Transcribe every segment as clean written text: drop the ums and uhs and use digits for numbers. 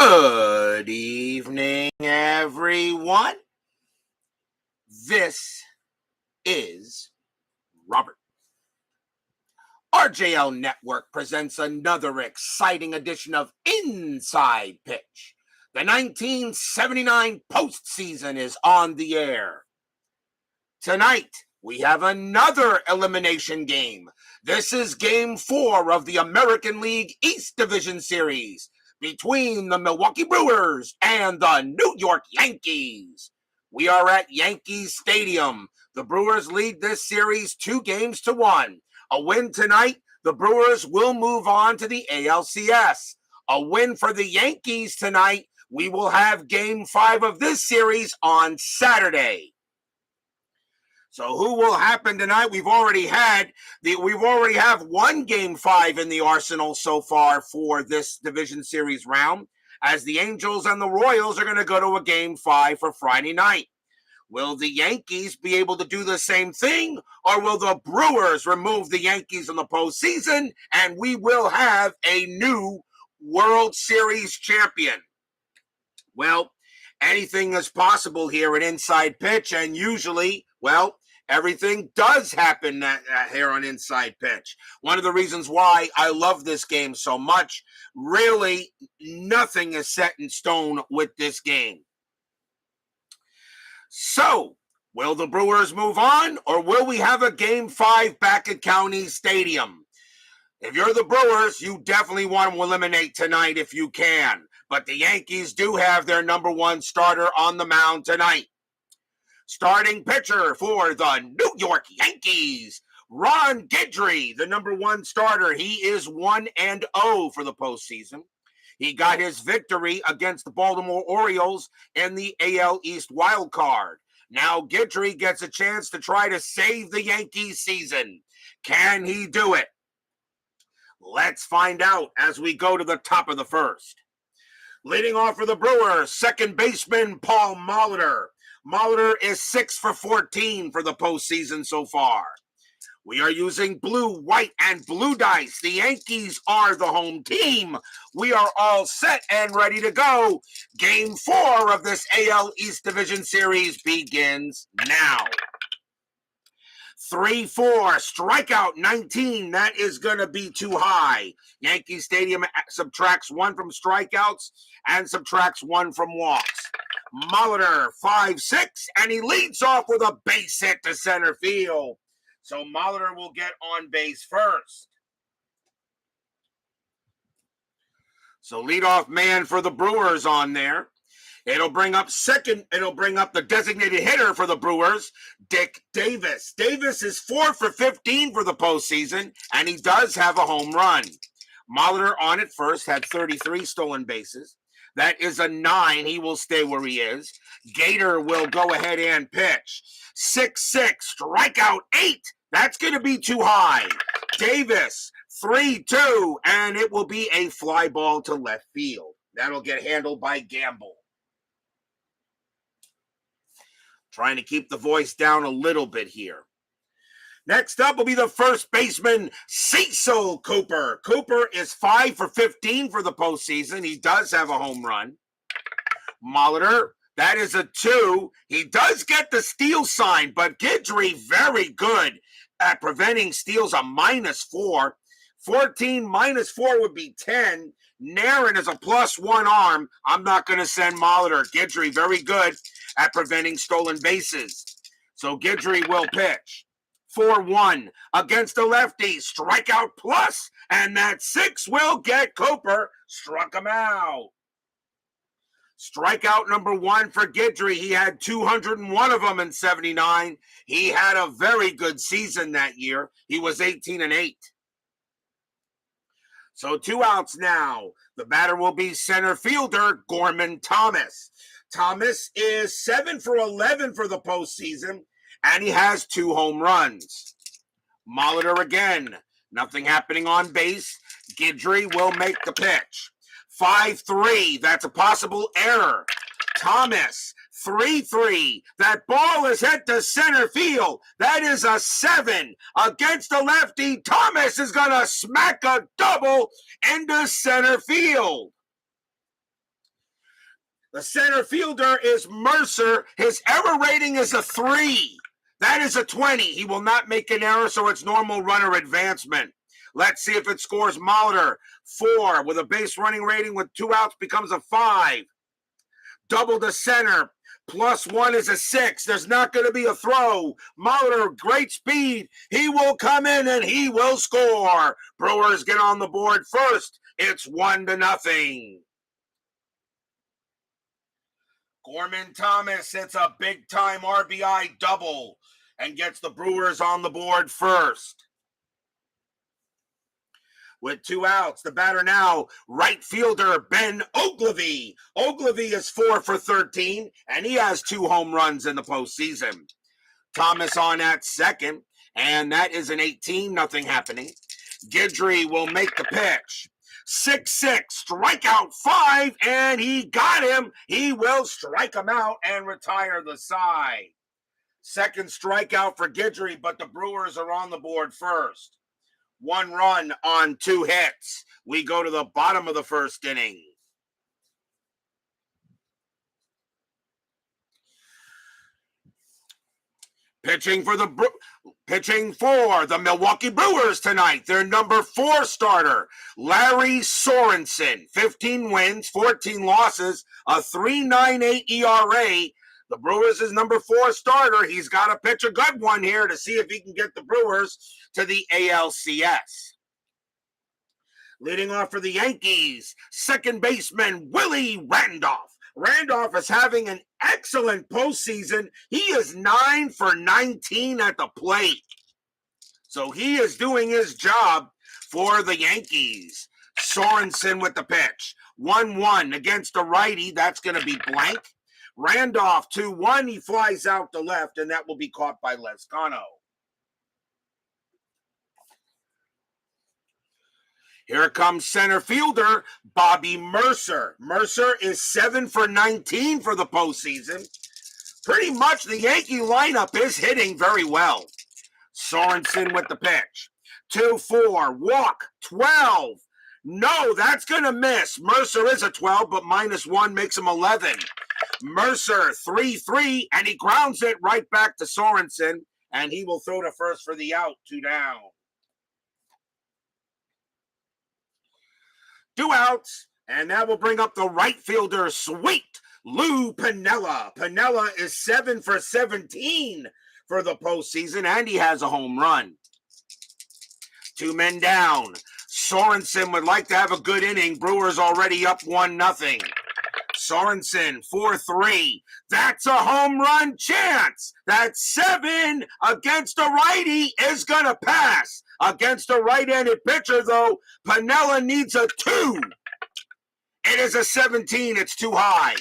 Good evening, everyone. This is Robert. RJL Network presents another exciting edition of Inside Pitch. The 1979 postseason is on the air. Tonight, we have another elimination game. This is Game 4 of the American League East Division Series between the Milwaukee Brewers and the New York Yankees. We are at Yankee Stadium. The Brewers lead this series 2-1. A win tonight, the Brewers will move on to the ALCS. A win for the Yankees tonight, we will have Game 5 of this series on Saturday. So who will happen tonight? We've already have one Game 5 in the arsenal so far for this division series round, as the Angels and the Royals are going to go to a Game 5 for Friday night. Will the Yankees be able to do the same thing, or will the Brewers remove the Yankees in the postseason and we will have a new World Series champion? Well, anything is possible here at Inside Pitch, and usually, everything does happen here on Inside Pitch. One of the reasons why I love this game so much, really nothing is set in stone with this game. So, will the Brewers move on, or will we have a Game 5 back at County Stadium? If you're the Brewers, you definitely want to eliminate tonight if you can. But the Yankees do have their number one starter on the mound tonight. Starting pitcher for the New York Yankees, Ron Guidry, the number one starter. He is 1-0 for the postseason. He got his victory against the Baltimore Orioles in the AL East wild card. Now Guidry gets a chance to try to save the Yankees season. Can he do it? Let's find out as we go to the top of the first. Leading off for the Brewers, second baseman Paul Molitor. Molitor is 6 for 14 for the postseason so far. We are using blue, white, and blue dice. The Yankees are the home team. We are all set and ready to go. Game 4 of this AL East Division Series begins now. 3-4, strikeout 19. That is going to be too high. Yankee Stadium subtracts 1 from strikeouts and subtracts 1 from walks. Molitor, 5-6, and he leads off with a base hit to center field. So Molitor will get on base first. So leadoff man for the Brewers on there. It'll bring up the designated hitter for the Brewers, Dick Davis. Davis is 4 for 15 for the postseason, and he does have a home run. Molitor on at first had 33 stolen bases. That is a 9. He will stay where he is. Gator will go ahead and pitch. 6-6, strikeout 8. That's going to be too high. Davis, 3-2, and it will be a fly ball to left field. That'll get handled by Gamble. Trying to keep the voice down a little bit here. Next up will be the first baseman, Cecil Cooper. Cooper is 5 for 15 for the postseason. He does have a home run. Molitor, that is a 2. He does get the steal sign, but Guidry very good at preventing steals, a -4. 14 -4 would be 10. Narin is a +1 arm. I'm not going to send Molitor. Guidry very good at preventing stolen bases. So Guidry will pitch. 4-1 against the lefty. Strikeout plus, and that 6 will get Cooper. Struck him out. Strikeout number 1 for Guidry. He had 201 of them in 79. He had a very good season that year. He was 18-8. So 2 outs now. The batter will be center fielder Gorman Thomas. Thomas is 7 for 11 for the postseason, and he has 2 home runs. Molitor again. Nothing happening on base. Guidry will make the pitch. 5-3. That's a possible error. Thomas, 3-3. That ball is hit to center field. That is a 7 against the lefty. Thomas is going to smack a double into center field. The center fielder is Mercer. His error rating is a 3. That is a 20. He will not make an error, so it's normal runner advancement. Let's see if it scores Molitor. 4 with a base running rating with 2 outs becomes a 5. Double to center. +1 is a 6. There's not going to be a throw. Molitor, great speed. He will come in and he will score. Brewers get on the board first. It's 1-0. Gorman Thomas hits a big-time RBI double and gets the Brewers on the board first. With 2 outs, the batter now, right fielder Ben Oglivie. Oglivie is 4 for 13, and he has 2 home runs in the postseason. Thomas on at second, and that is an 18, nothing happening. Guidry will make the pitch. 6-6, strikeout 5, and he got him. He will strike him out and retire the side. Second strikeout for Guidry, but the Brewers are on the board first. 1 run on 2 hits. We go to the bottom of the first inning. Pitching for the Milwaukee Brewers tonight, their number 4 starter, Lary Sorensen. 15 wins, 14 losses, a 3.98 ERA. The Brewers' number 4 starter. He's got to pitch a good one here to see if he can get the Brewers to the ALCS. Leading off for the Yankees, second baseman Willie Randolph. Randolph is having an excellent postseason. He is 9 for 19 at the plate. So he is doing his job for the Yankees. Sorensen with the pitch. 1-1 against a righty. That's going to be blank. Randolph 2-1. He flies out to left, and that will be caught by Lezcano. Here comes center fielder Bobby Mercer. Mercer is 7 for 19 for the postseason. Pretty much the Yankee lineup is hitting very well. Sorensen with the pitch. 2-4, walk, 12. No, that's going to miss. Mercer is a 12, but -1 makes him 11. Mercer 3-3, and he grounds it right back to Sorensen, and he will throw to first for the out, 2 down. 2 outs, and that will bring up the right fielder, sweet Lou Piniella. Piniella is 7 for 17 for the postseason, and he has a home run. 2 men down. Sorensen would like to have a good inning. Brewers already up 1-0. Sorensen, 4-3. That's a home run chance. That 7 against a righty is going to pass. Against a right-handed pitcher, though, Piniella needs a 2. It is a 17. It's too high.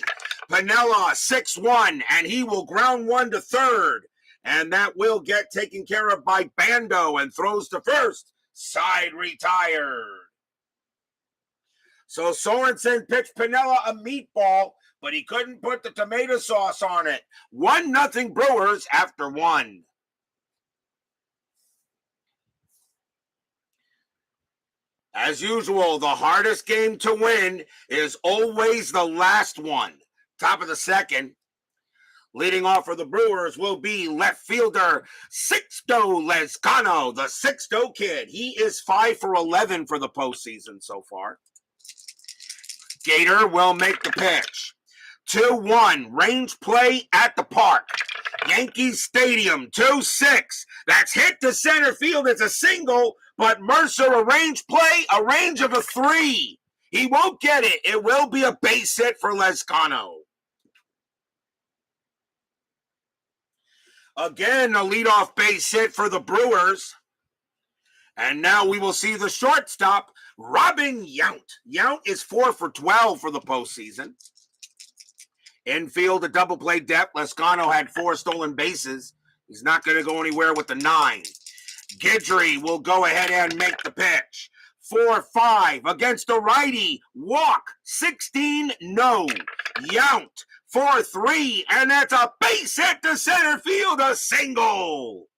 Piniella, 6-1, and he will ground 1 to third. And that will get taken care of by Bando and throws to first. Side retired. So Sorensen pitched Piniella a meatball, but he couldn't put the tomato sauce on it. 1-0 Brewers after 1. As usual, the hardest game to win is always the last one. Top of the second. Leading off for the Brewers will be left fielder Sixto Lezcano, the Sixto kid. He is 5 for 11 for the postseason so far. Gator will make the pitch. 2-1, range play at the park. Yankees Stadium, 2-6. That's hit to center field. It's a single, but Mercer, a range play, a range of a 3. He won't get it. It will be a base hit for Lezcano. Again, a leadoff base hit for the Brewers. And now we will see the shortstop, Robin Yount. Yount is 4 for 12 for the postseason. Infield, a double play depth. Lezcano had 4 stolen bases. He's not going to go anywhere with the 9. Guidry will go ahead and make the pitch. 4-5 against a righty. Walk, 16, no. Yount, 4-3, and that's a base hit to center field, a single.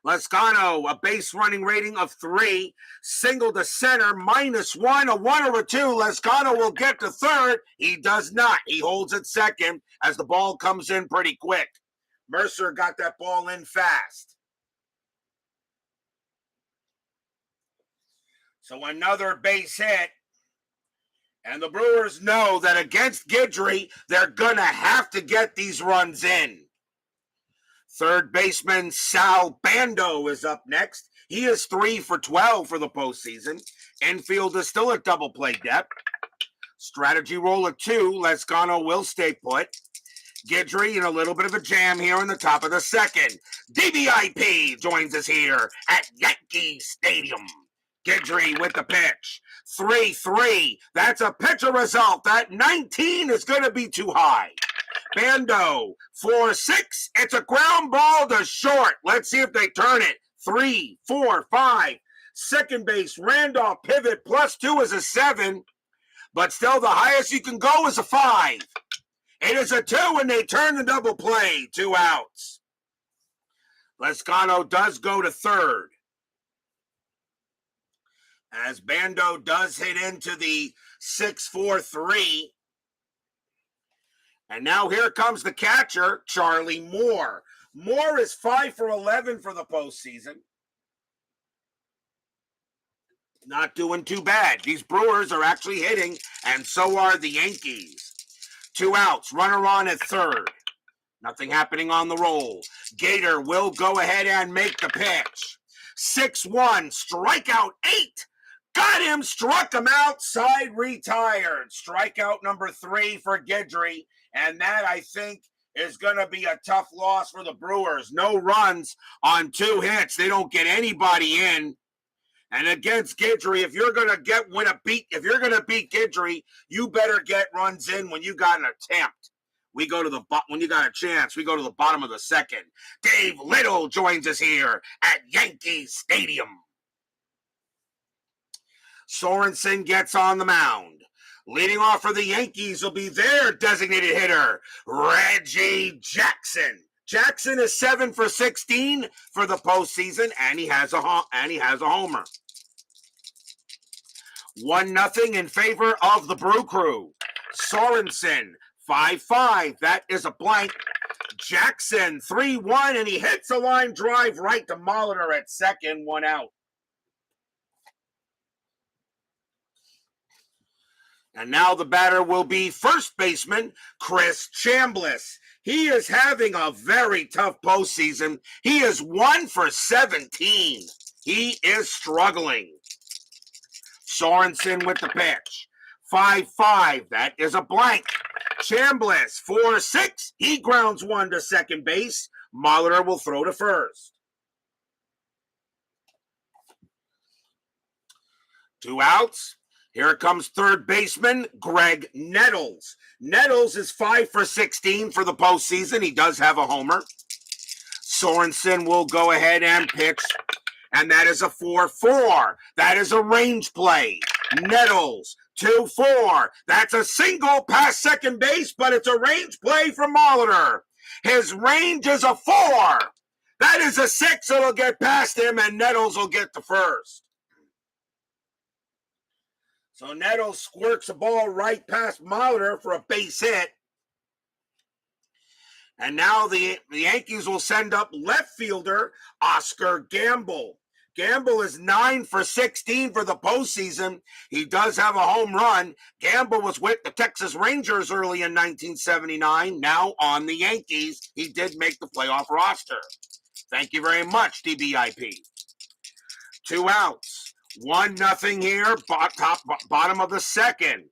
Lezcano, a base running rating of 3. Single to center, -1, a 1 or a 2. Lezcano will get to third. He does not. He holds at second as the ball comes in pretty quick. Mercer got that ball in fast. So another base hit. And the Brewers know that against Guidry, they're going to have to get these runs in. Third baseman Sal Bando is up next. He is 3 for 12 for the postseason. Infield is still at double play depth. Strategy roll of 2. Lezcano will stay put. Guidry in a little bit of a jam here in the top of the second. DBIP joins us here at Yankee Stadium. Guidry with the pitch. 3-3. That's a pitcher result. That 19 is going to be too high. Bando, 4-6. It's a ground ball to short. Let's see if they turn it. 3, 4, 5. Second base, Randolph pivot, +2 is a 7. But still, the highest you can go is a 5. It is a 2, and they turn the double play. 2 outs. Lezcano does go to third. As Bando does hit into the 6-4-3. And now here comes the catcher, Charlie Moore. Moore is 5 for 11 for the postseason. Not doing too bad. These Brewers are actually hitting, and so are the Yankees. 2 outs, runner on at third. Nothing happening on the roll. Gator will go ahead and make the pitch. 6-1, strikeout 8. Got him, struck him outside, retired. Strikeout number 3 for Guidry. And that, I think, is going to be a tough loss for the Brewers. No runs on 2 hits. They don't get anybody in. And against Guidry, if you're going to beat Guidry, you better get runs in when you got an attempt. When you got a chance, we go to the bottom of the second. Dave Little joins us here at Yankee Stadium. Sorensen gets on the mound. Leading off for the Yankees will be their designated hitter, Reggie Jackson. Jackson is 7 for 16 for the postseason, and he has a homer. 1-0 in favor of the Brew Crew. Sorensen, 5-5. That is a blank. Jackson, 3-1, and he hits a line drive right to Molitor at second, 1 out. And now the batter will be first baseman Chris Chambliss. He is having a very tough postseason. He is 1 for 17. He is struggling. Sorensen with the pitch. 5-5. That is a blank. Chambliss, 4-6. He grounds 1 to second base. Molitor will throw to first. 2 outs. Here comes third baseman Greg Nettles. Nettles is 5 for 16 for the postseason. He does have a homer. Sorensen will go ahead and pitch, and that is a 4-4. That is a range play. Nettles, 2-4. That's a single past second base, but it's a range play from Molitor. His range is a 4. That is a 6. It'll get past him, and Nettles will get to first. So Nettles squirts the ball right past Molitor for a base hit. And now the Yankees will send up left fielder Oscar Gamble. Gamble is 9 for 16 for the postseason. He does have a home run. Gamble was with the Texas Rangers early in 1979. Now on the Yankees, he did make the playoff roster. Thank you very much, DBIP. 2 outs. 1-0 here, bottom of the second.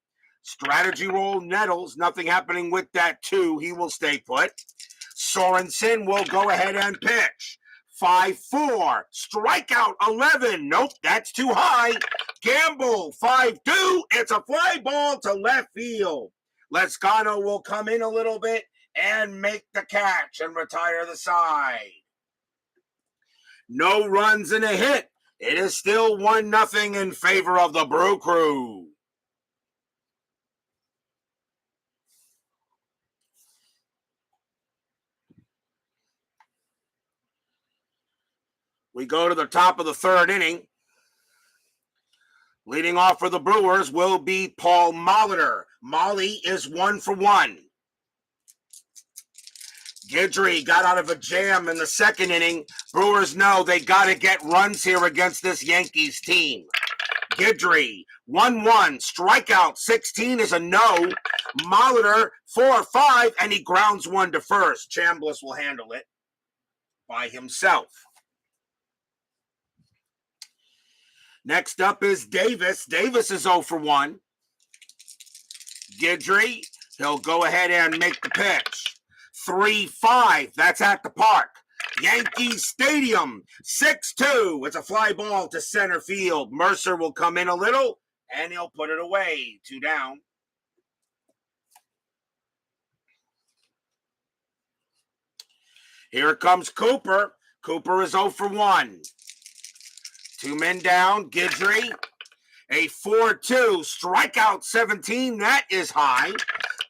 Strategy roll, Nettles. Nothing happening with that 2. He will stay put. Sorensen will go ahead and pitch. 5-4. Strikeout 11. Nope, that's too high. Gamble, 5-2. It's a fly ball to left field. Lezcano will come in a little bit and make the catch and retire the side. No runs and a hit. It is still 1-0 in favor of the Brew Crew. We go to the top of the third inning. Leading off for the Brewers will be Paul Molitor. Molly is 1 for 1. Guidry got out of a jam in the second inning. Brewers know they got to get runs here against this Yankees team. Guidry, 1-1, strikeout, 16 is a no. Molitor, 4-5, and he grounds one to first. Chambliss will handle it by himself. Next up is Davis. Davis is 0 for 1. Guidry, he'll go ahead and make the pitch. 3-5, that's at the park. Yankee Stadium, 6-2. It's a fly ball to center field. Mercer will come in a little, and he'll put it away. 2 down. Here comes Cooper. Cooper is 0 for 1. 2 men down. Guidry, a 4-2. Strikeout 17, that is high.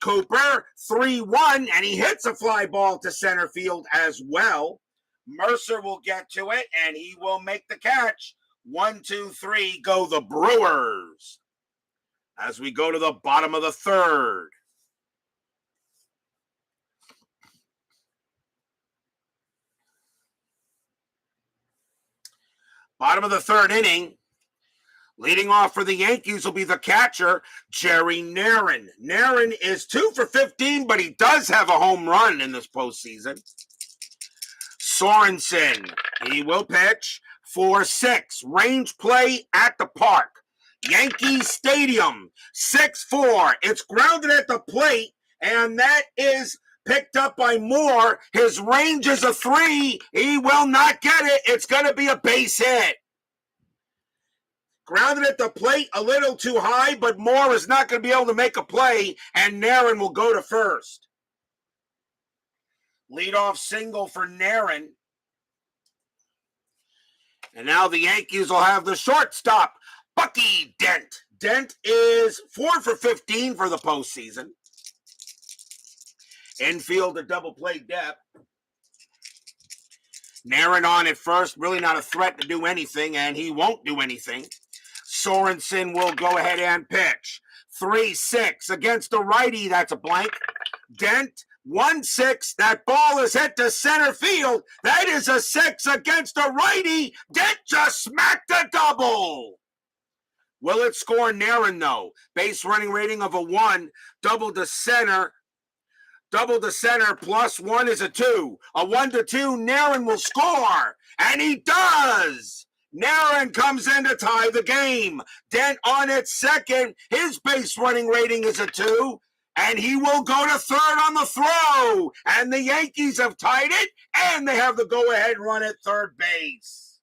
Cooper, 3-1, and he hits a fly ball to center field as well. Mercer will get to it, and he will make the catch. 1, 2, 3, go the Brewers. As we go to the bottom of the third. Bottom of the third inning. Leading off for the Yankees will be the catcher, Jerry Narron. Narron is 2 for 15, but he does have a home run in this postseason. Sorensen, he will pitch. 4-6, range play at the park. Yankee Stadium, 6-4. It's grounded at the plate, and that is picked up by Moore. His range is a 3. He will not get it. It's going to be a base hit. Grounded at the plate a little too high, but Moore is not going to be able to make a play, and Narron will go to first. Leadoff single for Narron. And now the Yankees will have the shortstop, Bucky Dent. Dent is 4 for 15 for the postseason. Infield a double play depth. Narron on at first, really not a threat to do anything, and he won't do anything. Sorensen will go ahead and pitch. 3-6 against the righty. That's a blank. Dent, 1-6. That ball is hit to center field. That is a 6 against the righty. Dent just smacked a double. Will it score Narron, though? Base running rating of a 1. Double to center. Double to center plus 1 is a 2. A 1-2, Narron will score. And he does. Narron comes in to tie the game. Dent on its second. His base running rating is a 2. And he will go to third on the throw. And the Yankees have tied it. And they have the go-ahead run at third base.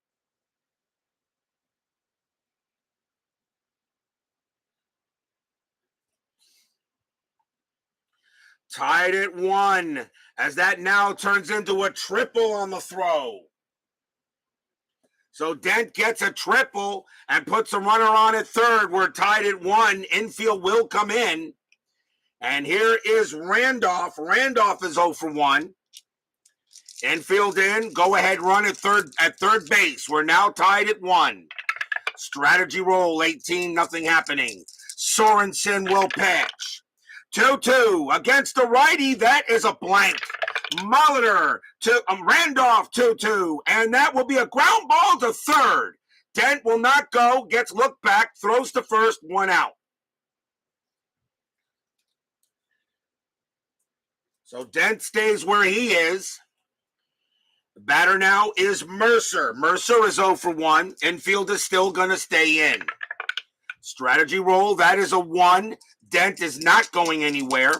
Tied at 1. As that now turns into a triple on the throw. So Dent gets a triple and puts a runner on at third. We're tied at 1. Infield will come in. And here is Randolph. Randolph is 0 for 1. Infield in. Go ahead run at third base. We're now tied at 1. Strategy roll 18. Nothing happening. Sorensen will pitch. 2-2 against the righty. That is a blank. Molitor to Randolph 2-2, and that will be a ground ball to third. Dent will not go, gets looked back, throws to first, 1 out. So Dent stays where he is. The batter now is Mercer. Mercer is 0 for 1. Infield is still going to stay in. Strategy roll, that is a 1. Dent is not going anywhere.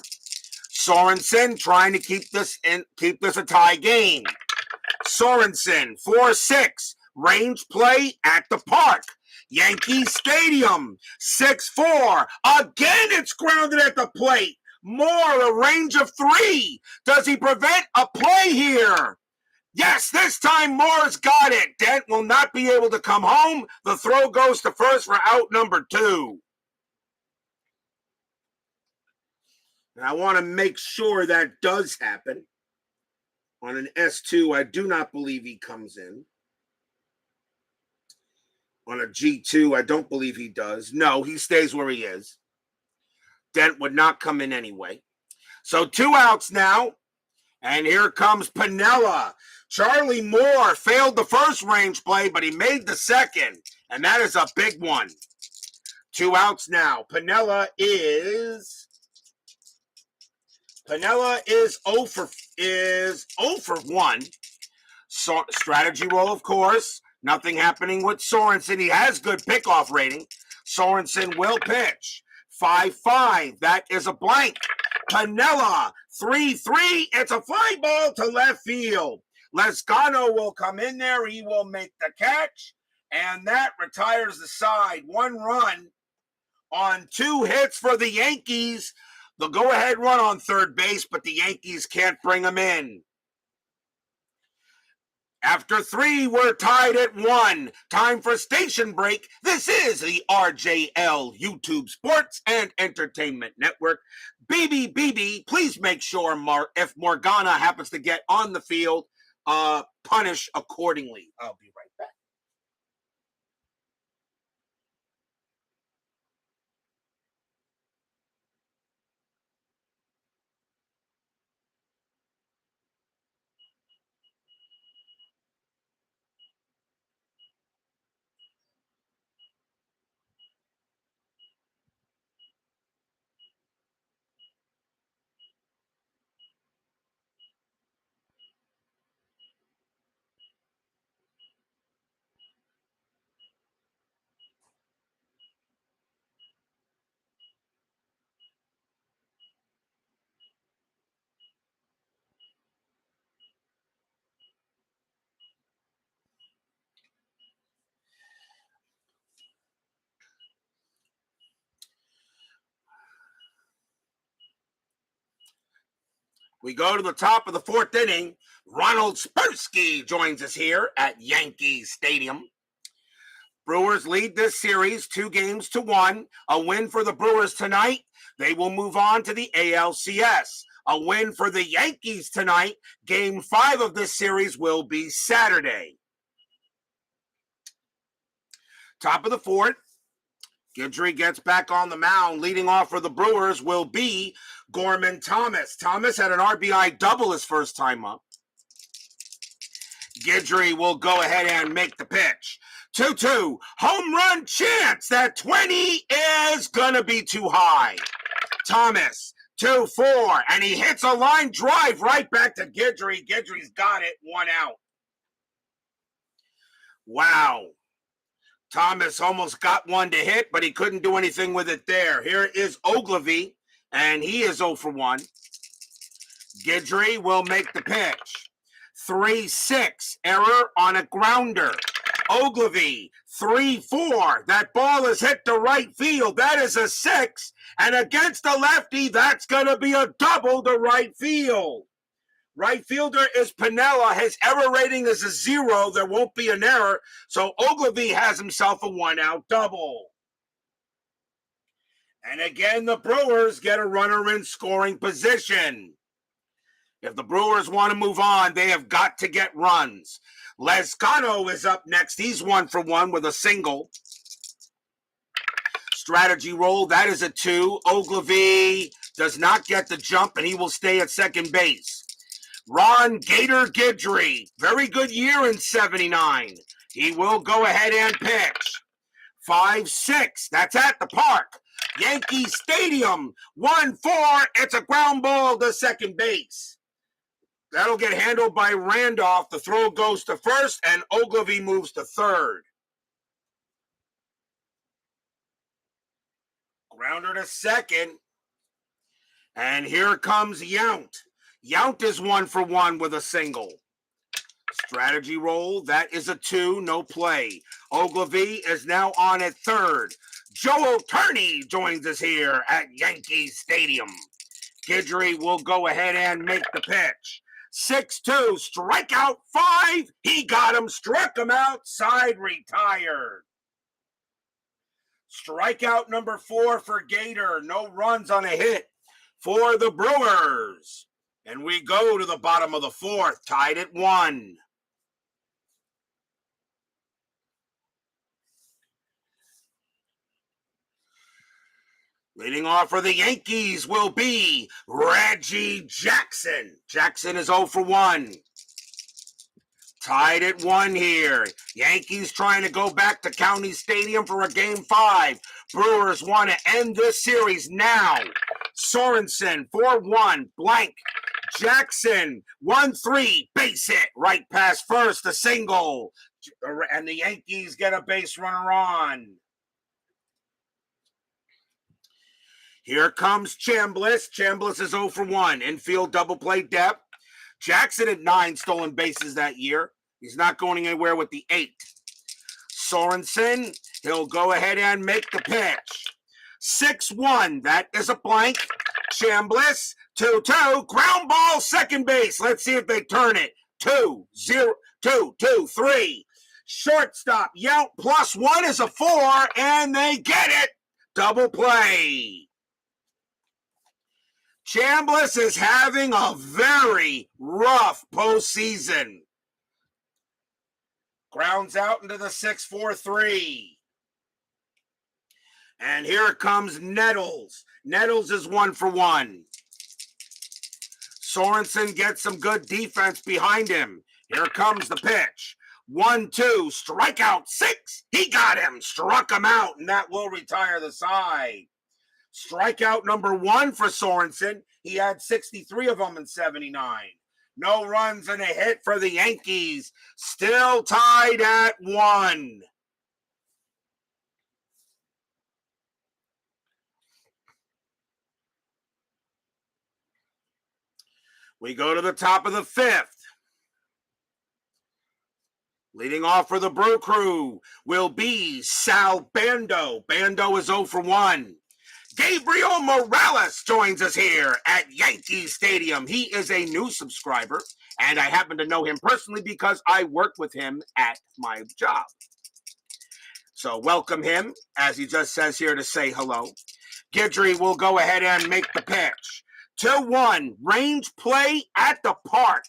Sorensen trying to keep this a tie game. Sorensen, 4-6. Range play at the park. Yankee Stadium, 6-4. Again, it's grounded at the plate. Moore, a range of 3. Does he prevent a play here? Yes, this time Moore's got it. Dent will not be able to come home. The throw goes to first for out number 2. And I want to make sure that does happen. On an S2, I do not believe he comes in. on a G2. I don't believe he does. No, he stays where he is. Dent would not come in anyway. So 2 outs now. And here comes Piniella. Charlie Moore failed the first range play, but he made the second. And that is a big one. 2 outs now. Piniella is 0 for 1. So, strategy roll, of course. Nothing happening with Sorensen. He has good pickoff rating. Sorensen will pitch. 5-5. That is a blank. Piniella, 3-3. It's a fly ball to left field. Lezcano will come in there. He will make the catch. And that retires the side. 1 run on 2 hits for the Yankees. The go-ahead run on third base, but the Yankees can't bring him in. After 3, we're tied at 1. Time for station break. This is the RJL YouTube Sports and Entertainment Network. BB, please make sure if Morgana happens to get on the field, punish accordingly. I'll be right back. We go to the top of the 4th inning. Ronald Spersky joins us here at Yankee Stadium. Brewers lead this series 2-1. A win for the Brewers tonight. They will move on to the ALCS. A win for the Yankees tonight. Game 5 of this series will be Saturday. Top of the 4th. Guidry gets back on the mound. Leading off for the Brewers will be Gorman Thomas. Thomas had an RBI double his first time up. Guidry will go ahead and make the pitch. 2-2. Home run chance. That 20 is going to be too high. Thomas, 2-4. And he hits a line drive right back to Guidry. Guidry's got it. 1 out. Wow. Thomas almost got one to hit, but he couldn't do anything with it there. Here is Guidry, and he is 0 for 1. Guidry will make the pitch. 3-6, error on a grounder. Guidry, 3-4. That ball is hit to right field. That is a 6. And against the lefty, that's going to be a double to right field. Right fielder is Piniella. His error rating is a 0. There won't be an error. So Guidry has himself a 1-out double. And again, the Brewers get a runner in scoring position. If the Brewers want to move on, they have got to get runs. Lezcano is up next. He's 1 for 1 with a single. Strategy roll, that is a 2. Guidry does not get the jump, and he will stay at second base. Ron Gator Guidry, very good year in 79. He will go ahead and pitch. 5-6, that's at the park. Yankee Stadium, 1-4, it's a ground ball to second base. That'll get handled by Randolph. The throw goes to first, and Guidry moves to third. Grounder to second. And here comes Yount. Yount is 1 for 1 with a single. Strategy roll, that is a 2, no play. Guidry is now on at third. Joe Turney joins us here at Yankee Stadium. Guidry will go ahead and make the pitch. 6-2, strikeout 5. He got him, struck him out, side retired. Strikeout number 4 for Gator. No runs on a hit for the Brewers. And we go to the bottom of the 4th, tied at 1. Leading off for the Yankees will be Reggie Jackson. Jackson is 0 for 1. Tied at 1 here. Yankees trying to go back to County Stadium for a Game 5. Brewers want to end this series now. Sorensen, 4-1, blank. Jackson, 1-3, base hit. Right past first, a single. And the Yankees get a base runner on. Here comes Chambliss. Chambliss is 0 for 1. Infield double play depth. Jackson had 9 stolen bases that year. He's not going anywhere with the 8. Sorensen, he'll go ahead and make the pitch. 6-1, that is a blank. Chambliss, 2-2, ground ball, second base. Let's see if they turn it. 2-0, 2-2-3. Shortstop, Yount, +1 is a 4, and they get it. Double play. Chambliss is having a very rough postseason. Grounds out into the 6-4-3. And here comes Nettles. Nettles is 1 for 1. Sorensen gets some good defense behind him. Here comes the pitch. 1-2, strikeout 6. He got him, struck him out, and that will retire the side. Strikeout number 1 for Sorensen. He had 63 of them in 79. No runs and a hit for the Yankees. Still tied at 1. We go to the top of the 5th. Leading off for the Brew Crew will be Sal Bando. Bando is 0 for 1. Gabriel Morales joins us here at Yankee Stadium. He is a new subscriber, and I happen to know him personally because I work with him at my job. So welcome him, as he just says here to say hello. Guidry will go ahead and make the pitch. 2-1, range play at the park.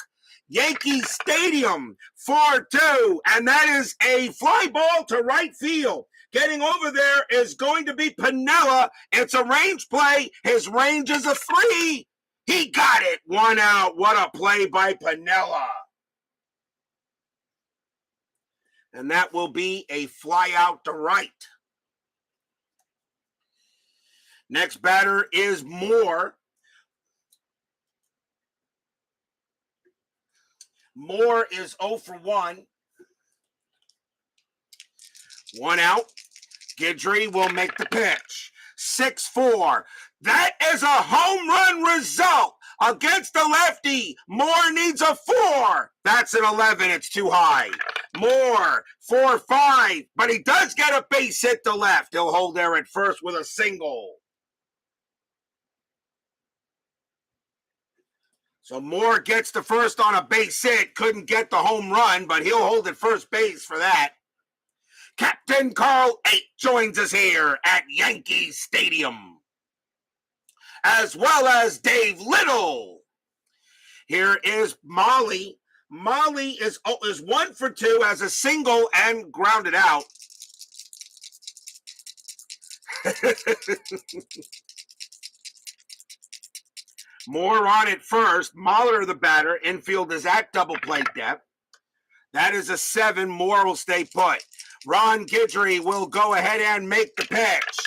Yankee Stadium, 4-2, and that is a fly ball to right field. Getting over there is going to be Piniella. It's a range play. His range is a 3. He got it. 1 out. What a play by Piniella. And that will be a fly out to right. Next batter is Moore. Moore is 0 for 1. 1 out. Guidry will make the pitch. 6-4. That is a home run result against the lefty. Moore needs a 4. That's an 11. It's too high. Moore, 4-5. But he does get a base hit to left. He'll hold there at first with a single. So Moore gets the first on a base hit. Couldn't get the home run, but he'll hold at first base for that. Captain Carl 8 joins us here at Yankee Stadium, as well as Dave Little. Here is Molly. Molly is 1 for 2 as a single and grounded out. Moore on it first. Mahler the batter. Infield is at double play depth. That is a 7. Moore will stay put. Ron Guidry will go ahead and make the pitch.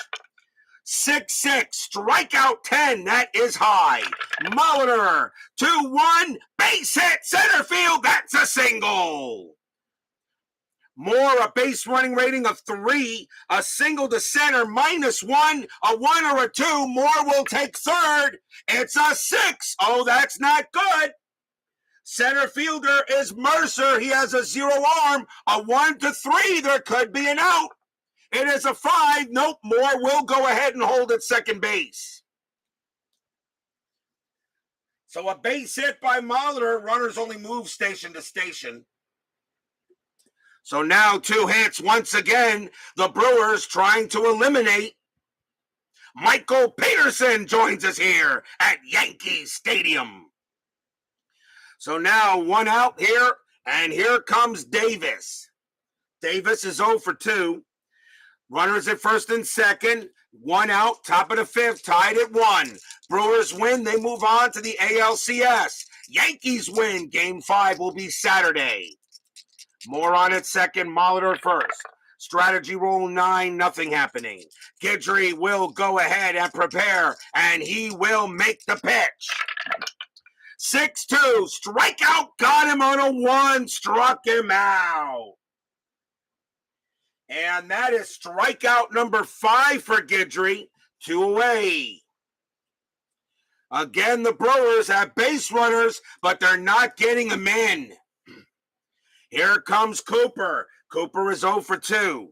6-6, strikeout 10. That is high. Molitor, 2-1, base hit, center field. That's a single. Moore, a base running rating of 3, a single to center, -1, a 1 or a 2. Moore will take third. It's a 6. Oh, that's not good. Center fielder is Mercer. He has a 0 arm. A 1-3. There could be an out. It is a 5. Nope. Moore will go ahead and hold at second base. So a base hit by Molitor. Runners only move station to station. So now 2 hits once again. The Brewers trying to eliminate. Michael Peterson joins us here at Yankee Stadium. So now 1 out here, and here comes Davis. Davis is 0 for 2. Runners at first and second. One out, top of the fifth, tied at 1. Brewers win, they move on to the ALCS. Yankees win, Game 5 will be Saturday. More on it second, Molitor first. Strategy roll 9, nothing happening. Guidry will go ahead and prepare, and he will make the pitch. 6-2, strikeout, got him on a 1, struck him out. And that is strikeout number 5 for Guidry, 2 away. Again, the Brewers have base runners, but they're not getting them in. Here comes Cooper. Cooper is 0 for 2.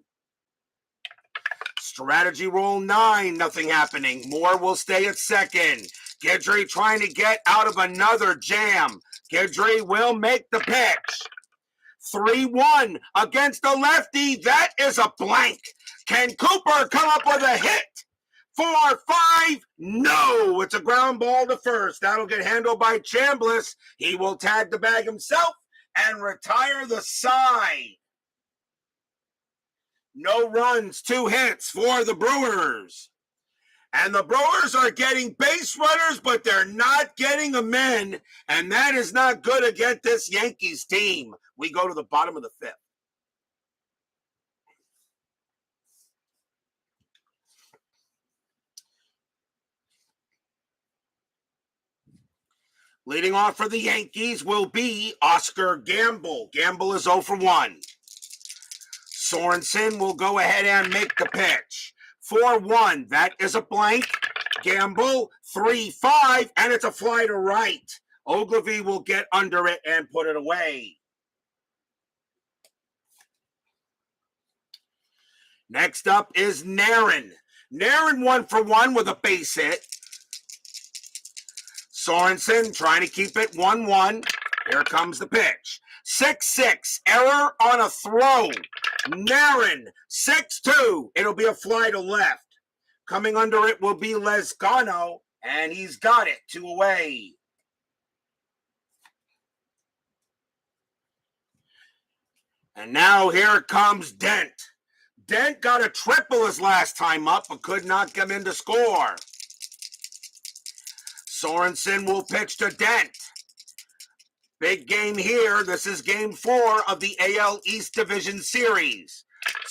Strategy roll 9, nothing happening. Moore will stay at second. Guidry trying to get out of another jam. Guidry will make the pitch. 3-1 against the lefty. That is a blank. Can Cooper come up with a hit? 4-5. No, it's a ground ball to first. That'll get handled by Chambliss. He will tag the bag himself and retire the side. No runs, 2 hits for the Brewers. And the Brewers are getting base runners, but they're not getting them in. And that is not good against this Yankees team. We go to the bottom of the 5th. Leading off for the Yankees will be Oscar Gamble. Gamble is 0 for 1. Sorensen will go ahead and make the pitch. 4-1, that is a blank. Gamble, 3-5, and it's a fly to right. Ogilvy will get under it and put it away. Next up is Narin. Narin 1 for 1 with a base hit. Sorensen trying to keep it 1-1. Here comes the pitch. 6-6, error on a throw. Narin, 6-2. It'll be a fly to left. Coming under it will be Lezcano, and he's got it, 2 away. And now here comes Dent. Dent got a triple his last time up, but could not come in to score. Sorensen will pitch to Dent. Big game here. This is game 4 of the AL East Division Series.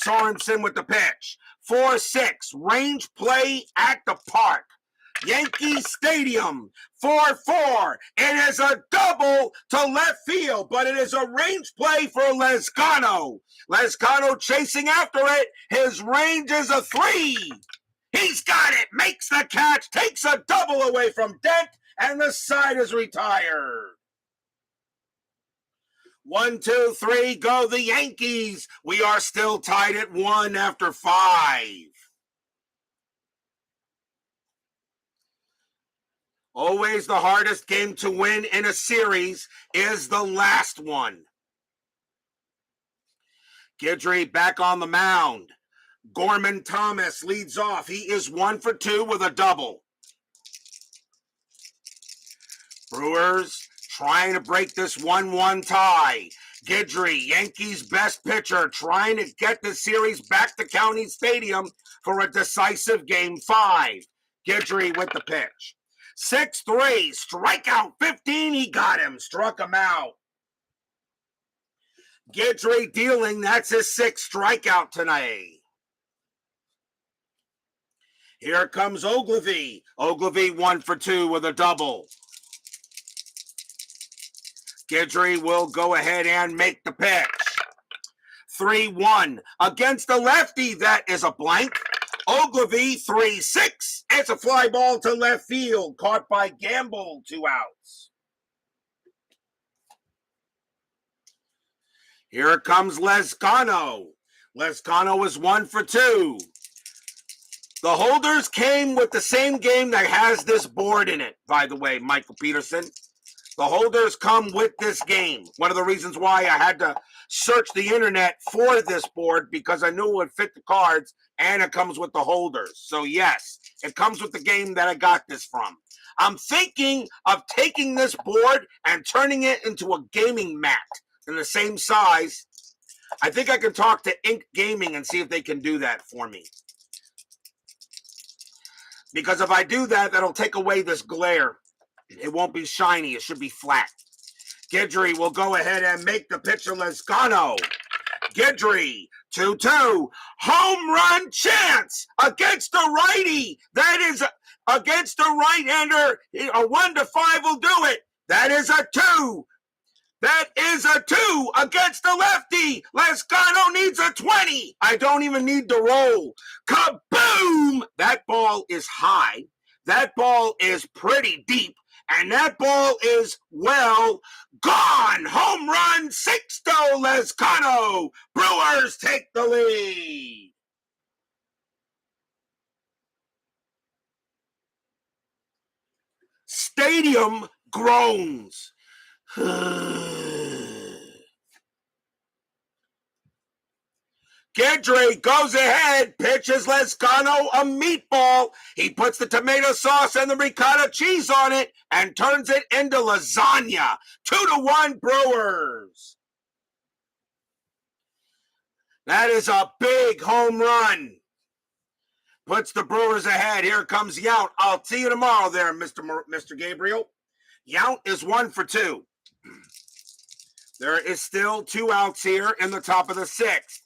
Sorensen with the pitch. 4-6, range play at the park. Yankee Stadium, 4-4. It is a double to left field, but it is a range play for Lezcano. Lezcano chasing after it. His range is a 3. He's got it, makes the catch, takes a double away from Dent, and the side is retired. 1, 2, 3, go the Yankees. We are still tied at 1 after 5. Always the hardest game to win in a series is the last one. Guidry back on the mound. Gorman Thomas leads off. He is 1 for 2 with a double. Brewers trying to break this 1-1 tie. Guidry, Yankees' best pitcher, trying to get the series back to County Stadium for a decisive Game 5. Guidry with the pitch. 6-3, strikeout 15, he got him, struck him out. Guidry dealing, that's his 6th strikeout tonight. Here comes Ogilvy. Ogilvy 1 for 2 with a double. Guidry will go ahead and make the pitch. 3-1 against the lefty. That is a blank. Ogilvy 3-6. It's a fly ball to left field. Caught by Gamble. 2 outs. Here comes Lezcano. Lezcano is 1 for 2. The holders came with the same game that has this board in it, by the way, Michael Peterson. The holders come with this game. One of the reasons why I had to search the internet for this board, because I knew it would fit the cards, and it comes with the holders. So yes, it comes with the game that I got this from. I'm thinking of taking this board and turning it into a gaming mat in the same size. I think I can talk to Ink Gaming and see if they can do that for me. Because if I do that, that'll take away this glare. It won't be shiny. It should be flat. Guidry will go ahead and make the pitch to Lezcano. Guidry, 2-2. Home run chance against the righty. That is against the right-hander. A 1-5 will do it. That is a 2. That is a 2 against the lefty. Lezcano needs a 20. I don't even need to roll. Kaboom! That ball is high. That ball is pretty deep. And that ball is, well, gone. Home run, Sixto Lezcano. Brewers take the lead. Stadium groans. Guidry goes ahead, pitches Lezcano a meatball. He puts the tomato sauce and the ricotta cheese on it and turns it into lasagna. 2-1 Brewers. That is a big home run. Puts the Brewers ahead. Here comes Yount. I'll see you tomorrow there, Mr. Gabriel. Yount is 1 for 2. There is still 2 outs here in the top of the 6th.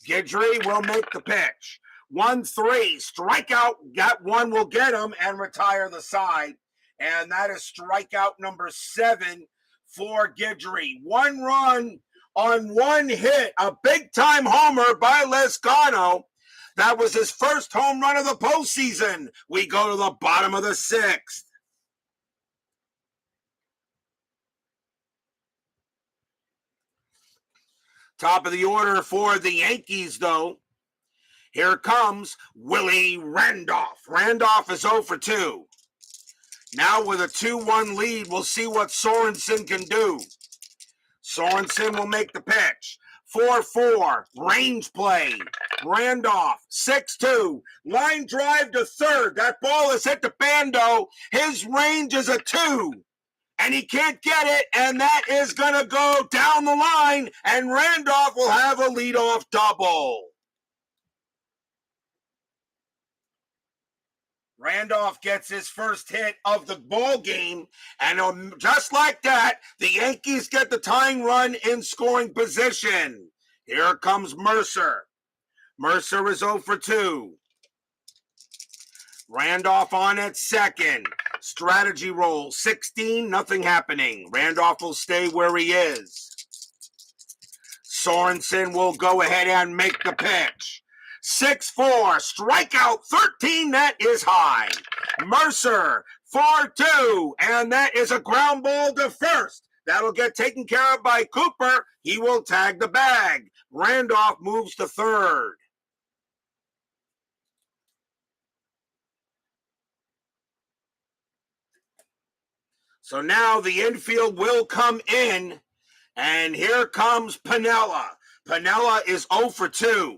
Guidry will make the pitch. 1-3, strikeout. That one will get him and retire the side. And that is strikeout number 7 for Guidry. 1 run on 1 hit. A big-time homer by Lezcano. That was his first home run of the postseason. We go to the bottom of the 6th. Top of the order for the Yankees, though. Here comes Willie Randolph. Randolph is 0 for 2. Now with a 2-1 lead, we'll see what Sorensen can do. Sorensen will make the pitch. 4-4, range play. Randolph, 6-2. Line drive to third. That ball is hit to Bando. His range is a 2. And he can't get it, and that is going to go down the line, and Randolph will have a leadoff double. Randolph gets his first hit of the ball game, and just like that, the Yankees get the tying run in scoring position. Here comes Mercer. Mercer is 0 for 2. Randolph on at second. Strategy roll, 16, nothing happening. Randolph will stay where he is. Sorensen will go ahead and make the pitch. 6-4, strikeout 13, that is high. Mercer, 4-2, and that is a ground ball to first. That'll get taken care of by Cooper. He will tag the bag. Randolph moves to third. So now the infield will come in, and here comes Piniella. Piniella is 0 for 2.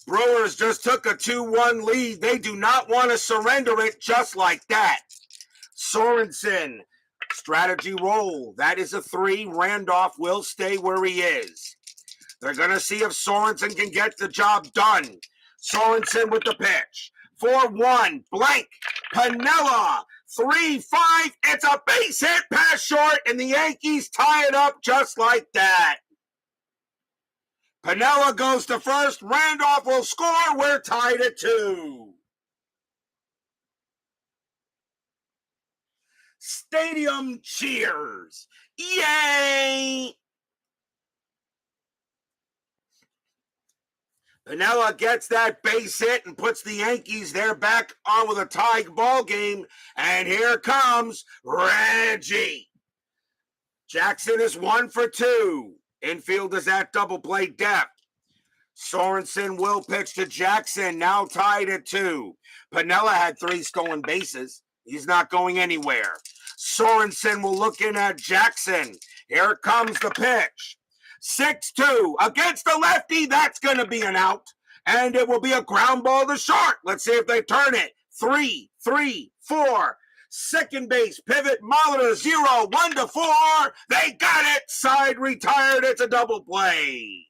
Brewers just took a 2-1 lead. They do not want to surrender it just like that. Sorensen, strategy roll. That is a 3. Randolph will stay where he is. They're going to see if Sorensen can get the job done. Sorensen with the pitch. 4-1, blank. Piniella, 3-5. It's a base hit, pass short, and the Yankees tie it up just like that. Piniella goes to first. Randolph will score. We're tied at 2. Stadium cheers. Yay! Piniella gets that base hit and puts the Yankees there back on with a tied ball game. And here comes Reggie. Jackson is 1 for 2. Infield is at double play depth. Sorensen will pitch to Jackson, now tied at 2. Piniella had 3 stolen bases. He's not going anywhere. Sorensen will look in at Jackson. Here comes the pitch. 6-2 against the lefty. That's going to be an out. And it will be a ground ball to short. Let's see if they turn it. 3-3-4. Second base, pivot, Molitor, 0, 1-4. They got it. Side retired. It's a double play.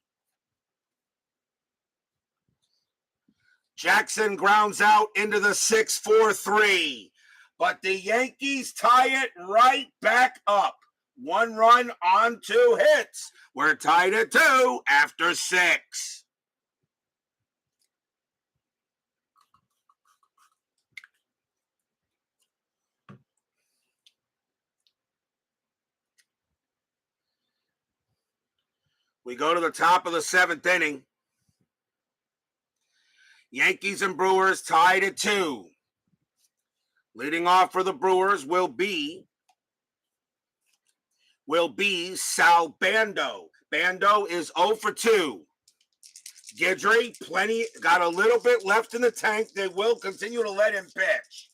Jackson grounds out into the 6-4-3. But the Yankees tie it right back up. 1 run on 2 hits. We're tied at 2 after 6. We go to the top of the 7th inning. Yankees and Brewers tied at 2. Leading off for the Brewers will be Sal Bando. Bando is 0 for 2. Guidry, got a little bit left in the tank. They will continue to let him pitch.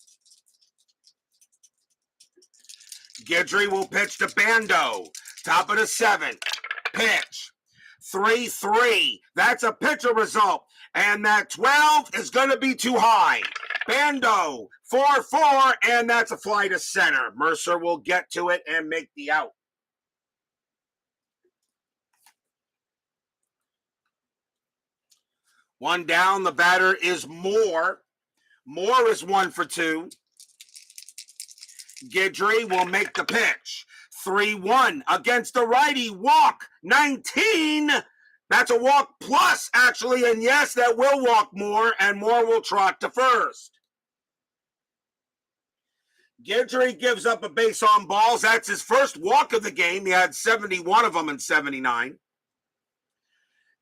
Guidry will pitch to Bando. Top of the 7th. Pitch. 3-3. That's a pitcher result. And that 12 is going to be too high. Bando, 4-4, and that's a fly to center. Mercer will get to it and make the out. One down, the batter is Moore. Moore is 1 for 2. Guidry will make the pitch. 3-1 against the righty. Walk, 19. That's a walk plus, actually, and yes, that will walk Moore, and Moore will trot to first. Guidry gives up a base on balls. That's his first walk of the game. He had 71 of them in 79.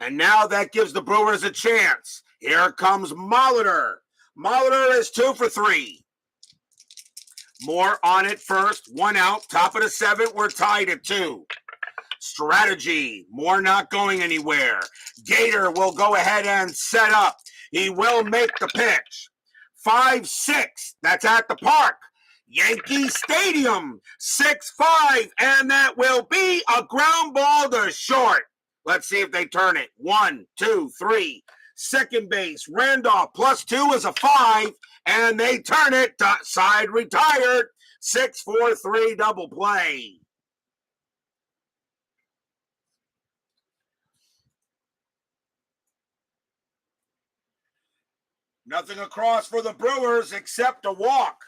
And now that gives the Brewers a chance. Here comes Molitor. Molitor is 2 for 3. Moore on it first. 1 out. Top of the 7th. We're tied at 2. Strategy. Moore not going anywhere. Gator will go ahead and set up. He will make the pitch. 5-6. That's at the park. Yankee Stadium. 6-5. And that will be a ground ball to short. Let's see if they turn it. 1, 2, 3. Second base. Randolph +2 is a 5. And they turn it. Side retired. 6-4-3 double play. Nothing across for the Brewers except a walk.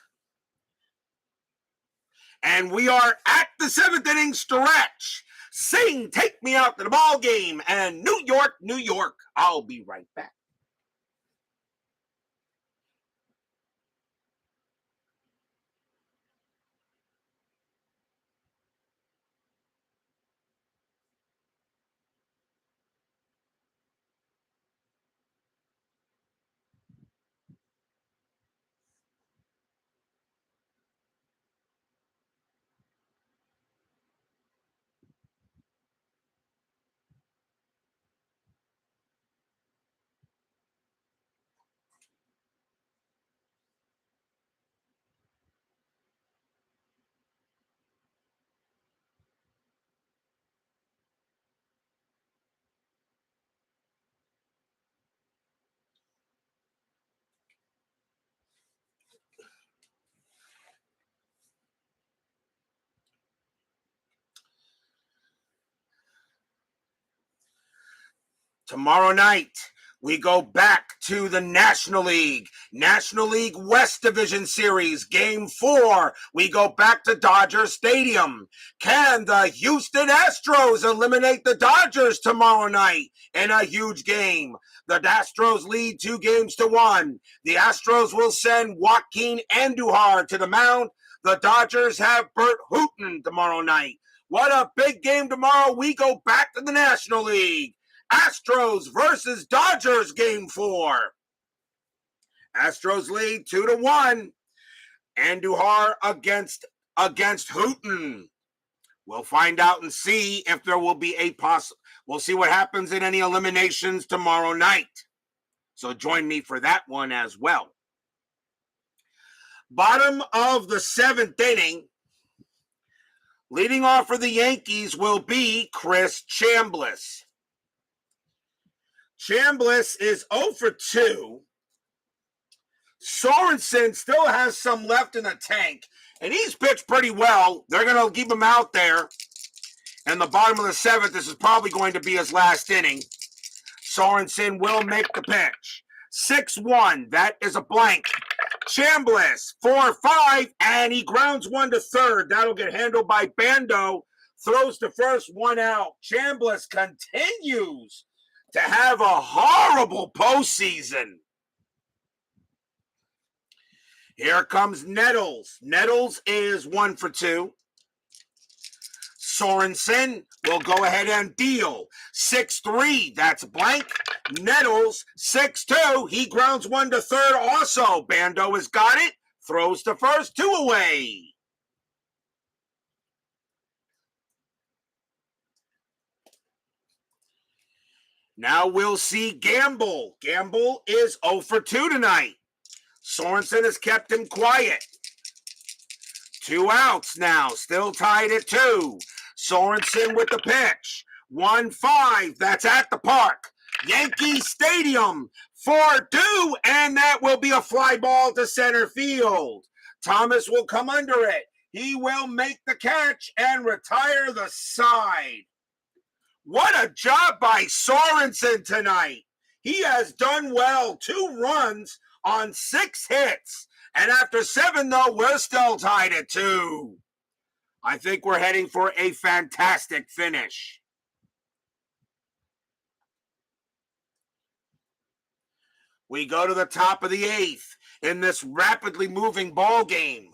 And we are at the 7th inning stretch. Sing, take me out to the ball game. And New York, New York. I'll be right back. Tomorrow night, we go back to the National League. National League West Division Series, Game 4. We go back to Dodger Stadium. Can the Houston Astros eliminate the Dodgers tomorrow night in a huge game? The Astros lead 2-1. The Astros will send Joaquin Andujar to the mound. The Dodgers have Bert Hooton tomorrow night. What a big game tomorrow. We go back to the National League. Astros versus Dodgers, Game 4. Astros lead 2-1. Andujar against Hooton. We'll find out and see if there will be we'll see what happens in any eliminations tomorrow night. So join me for that one as well. Bottom of the 7th inning. Leading off for the Yankees will be Chris Chambliss. Chambliss is 0 for 2. Sorensen still has some left in the tank, and he's pitched pretty well. They're going to keep him out there. And the bottom of the 7th, this is probably going to be his last inning. Sorensen will make the pitch. 6-1. That is a blank. Chambliss, 4-5, and he grounds one to third. That'll get handled by Bando. Throws to first, one out. Chambliss continues to have a horrible postseason. Here comes Nettles. Nettles is 1 for 2. Sorensen will go ahead and deal. 6-3, that's blank. Nettles, 6-2. He grounds one to third also. Bando has got it. Throws to first, 2 away. Now we'll see Gamble. Gamble is 0 for 2 tonight. Sorensen has kept him quiet. 2 outs now, still tied at 2. Sorensen with the pitch. 1-5, that's at the park. Yankee Stadium, 4-2, and that will be a fly ball to center field. Thomas will come under it. He will make the catch and retire the side. What a job by Sorensen tonight. He has done well. 2 runs on 6 hits. And after 7, though, we're still tied at 2. I think we're heading for a fantastic finish. We go to the top of the 8th in this rapidly moving ball game.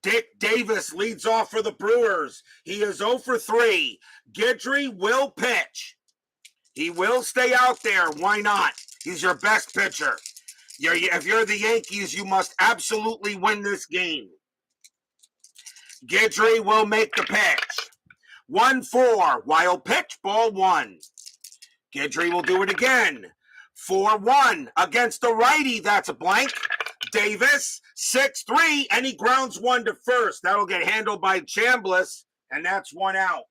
Dick Davis leads off for the Brewers. He is 0 for 3. Guidry will pitch. He will stay out there. Why not? He's your best pitcher. If you're the Yankees, you must absolutely win this game. Guidry will make the pitch. 1-4. Wild pitch, ball 1. Guidry will do it again. 4-1 against the righty. That's a blank. Davis, 6-3, and he grounds one to first. That'll get handled by Chambliss, and that's 1 out.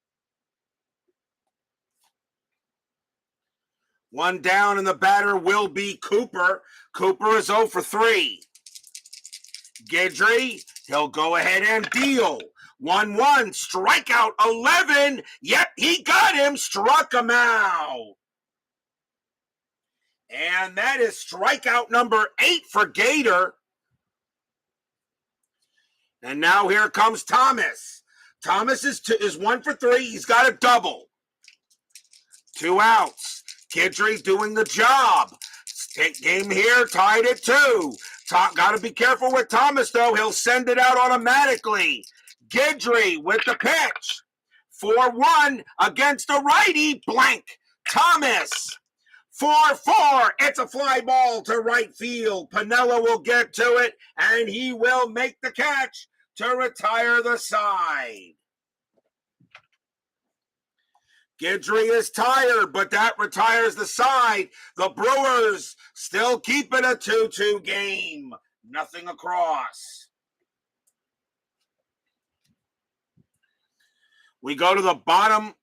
1 down, and the batter will be Cooper. Cooper is 0 for 3. Guidry, he'll go ahead and deal. 1-1, strikeout 11. Yep, he got him, struck him out. And that is strikeout number 8 for Gator. And now here comes Thomas. Thomas is 1 for 3. He's got a double. 2 outs. Guidry doing the job. Game here tied at 2. Got to be careful with Thomas, though. He'll send it out automatically. Guidry with the pitch. 4-1 against a righty. Blank. Thomas. 4-4. It's a fly ball to right field. Piniella will get to it, and he will make the catch to retire the side. Guidry is tired, but that retires the side. The Brewers still keep it a 2-2 game. Nothing across. We go to the bottom.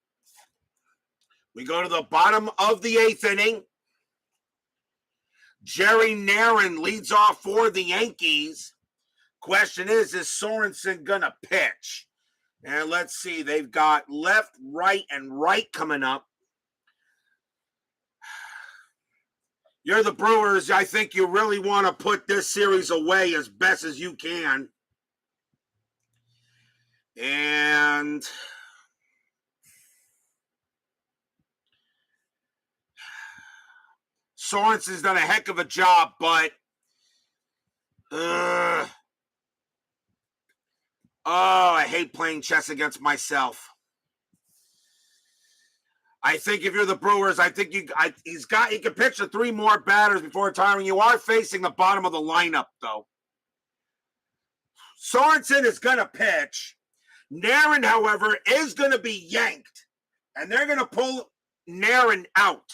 We go to the bottom of the 8th inning. Jerry Narron leads off for the Yankees. Question is Sorensen going to pitch? And let's see, they've got left, right, and right coming up. You're the Brewers. I think you really want to put this series away as best as you can. And Sorensen's done a heck of a job, but I hate playing chess against myself. I think if you're the Brewers, I think he can pitch to 3 more batters before retiring. You are facing the bottom of the lineup, though. Sorensen is going to pitch. Narron, however, is going to be yanked, and they're going to pull Narron out.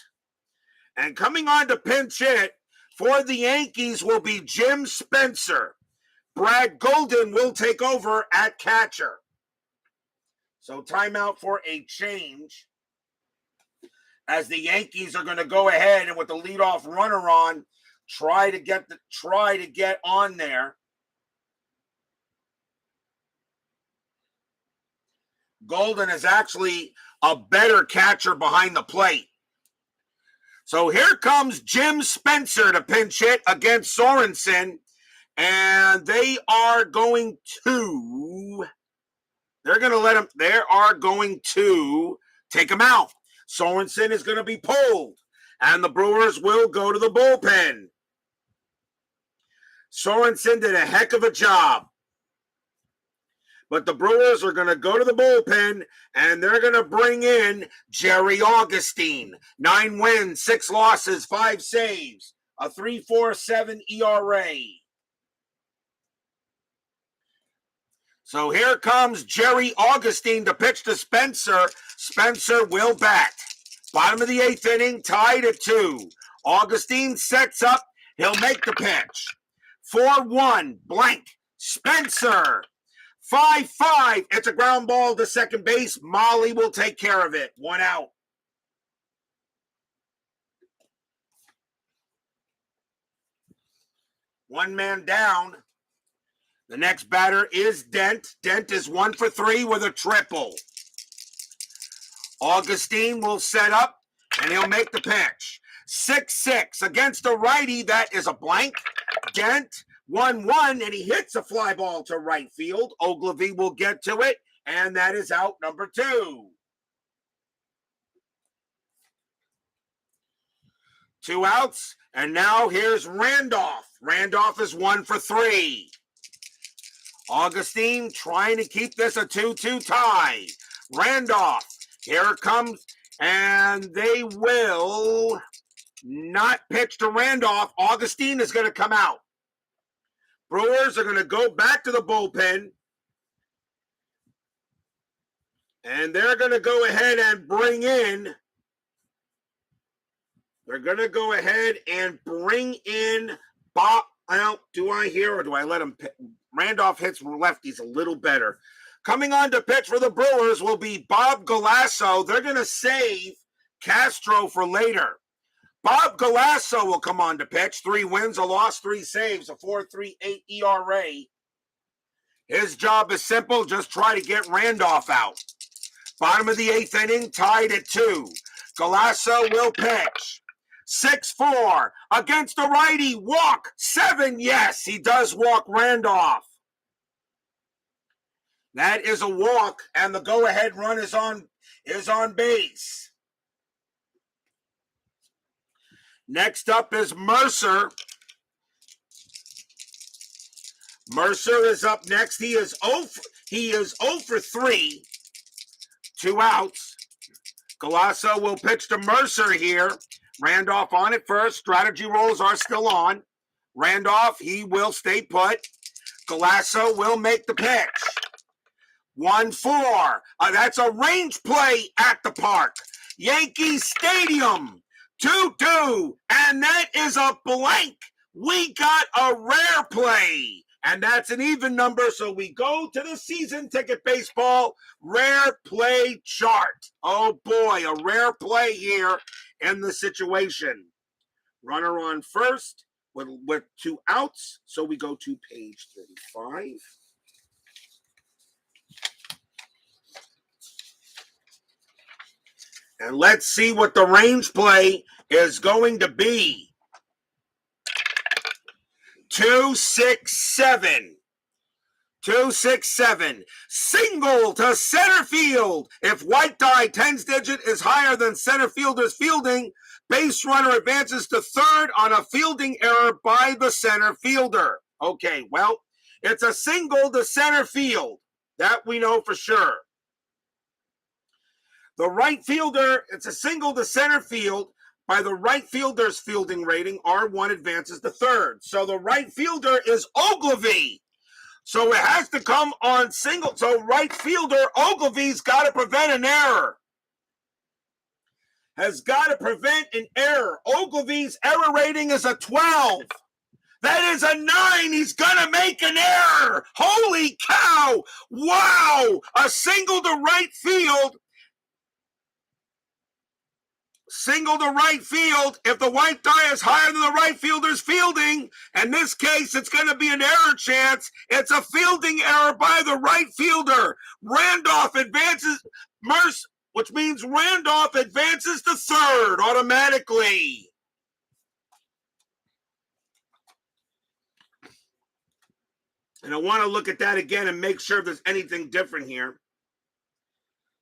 And coming on to pinch hit for the Yankees will be Jim Spencer. Brad Golden will take over at catcher. So timeout for a change, as the Yankees are going to go ahead and with the leadoff runner on, try to get on there. Golden is actually a better catcher behind the plate. So here comes Jim Spencer to pinch hit against Sorensen. And they are going to take him out. Sorensen is going to be pulled. And the Brewers will go to the bullpen. Sorensen did a heck of a job. But the Brewers are going to go to the bullpen, and they're going to bring in Jerry Augustine. 9 wins, 6 losses, 5 saves, a 3.47 ERA. So here comes Jerry Augustine to pitch to Spencer. Spencer will bat. Bottom of the 8th inning, tied at 2. Augustine sets up. He'll make the pitch. 4-1, blank. Spencer. 5-5. It's a ground ball to second base. Molly will take care of it. 1 out. One man down. The next batter is Dent. Dent is 1 for 3 with a triple. Augustine will set up, and he'll make the pitch. 6-6 against a righty. That is a blank. Dent, 1-1, and he hits a fly ball to right field. Ogilvy will get to it, and that is out number 2. 2 outs, and now here's Randolph. Randolph is 1 for 3. Augustine trying to keep this a 2-2 tie. Randolph, here it comes, and they will not pitch to Randolph. Augustine is going to come out. Brewers are going to go back to the bullpen, and they're going to go ahead and bring in Bob. Do I hear or do I let him pitch? Randolph hits lefties a little better. Coming on to pitch for the Brewers will be Bob Galasso. They're going to save Castro for later. Bob Galasso will come on to pitch. 3 wins, a loss, 3 saves, a 4.38 ERA. His job is simple. Just try to get Randolph out. Bottom of the 8th inning, tied at 2. Galasso will pitch. 6-4 against the righty. Walk. 7. Yes, he does walk Randolph. That is a walk, and the go-ahead run is on base. Next up is Mercer. Mercer is up next. He is 0 for 3. 2 outs. Galasso will pitch to Mercer here. Randolph on it first. Strategy rolls are still on. Randolph, he will stay put. Galasso will make the pitch. 1-4. That's a range play at the park. Yankee Stadium. 2-2. And that is a blank. We got a rare play. And that's an even number. So we go to the season ticket baseball rare play chart. Oh boy, a rare play here in the situation. Runner on first with 2 outs. So we go to page 35. And let's see what the range play is going to be. 2-6-7. 2-6-7. Single to center field. If white die 10's digit is higher than center fielder's fielding, base runner advances to third on a fielding error by the center fielder. Okay, well, it's a single to center field. That we know for sure. The right fielder, it's a single to center field. By the right fielder's fielding rating, R1 advances to third. So the right fielder is Ogilvy. So it has to come on single. So right fielder Ogilvy's got to prevent an error. Has got to prevent an error. Ogilvy's error rating is a 12. That is a 9. He's going to make an error. Holy cow. Wow. A single to right field. Single to right field. If the white die is higher than the right fielder's fielding, in this case, it's going to be an error chance. It's a fielding error by the right fielder. Randolph advances. which means Randolph advances to third automatically. And I want to look at that again and make sure if there's anything different here.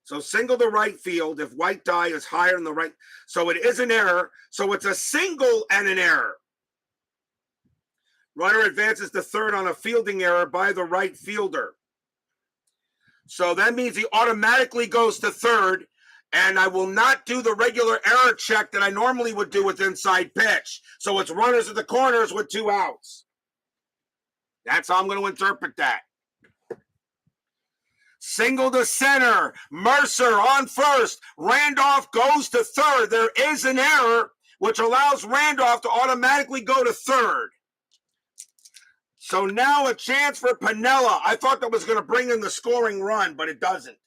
So single to right field if white die is higher than the right. So it is an error. So it's a single and an error. Runner advances to third on a fielding error by the right fielder. So that means he automatically goes to third, and I will not do the regular error check that I normally would do with inside pitch. So it's runners at the corners with 2 outs. That's how I'm going to interpret that. Single to center. Mercer on first. Randolph goes to third. There is an error, which allows Randolph to automatically go to third. So now a chance for Piniella. I thought that was going to bring in the scoring run, but it doesn't.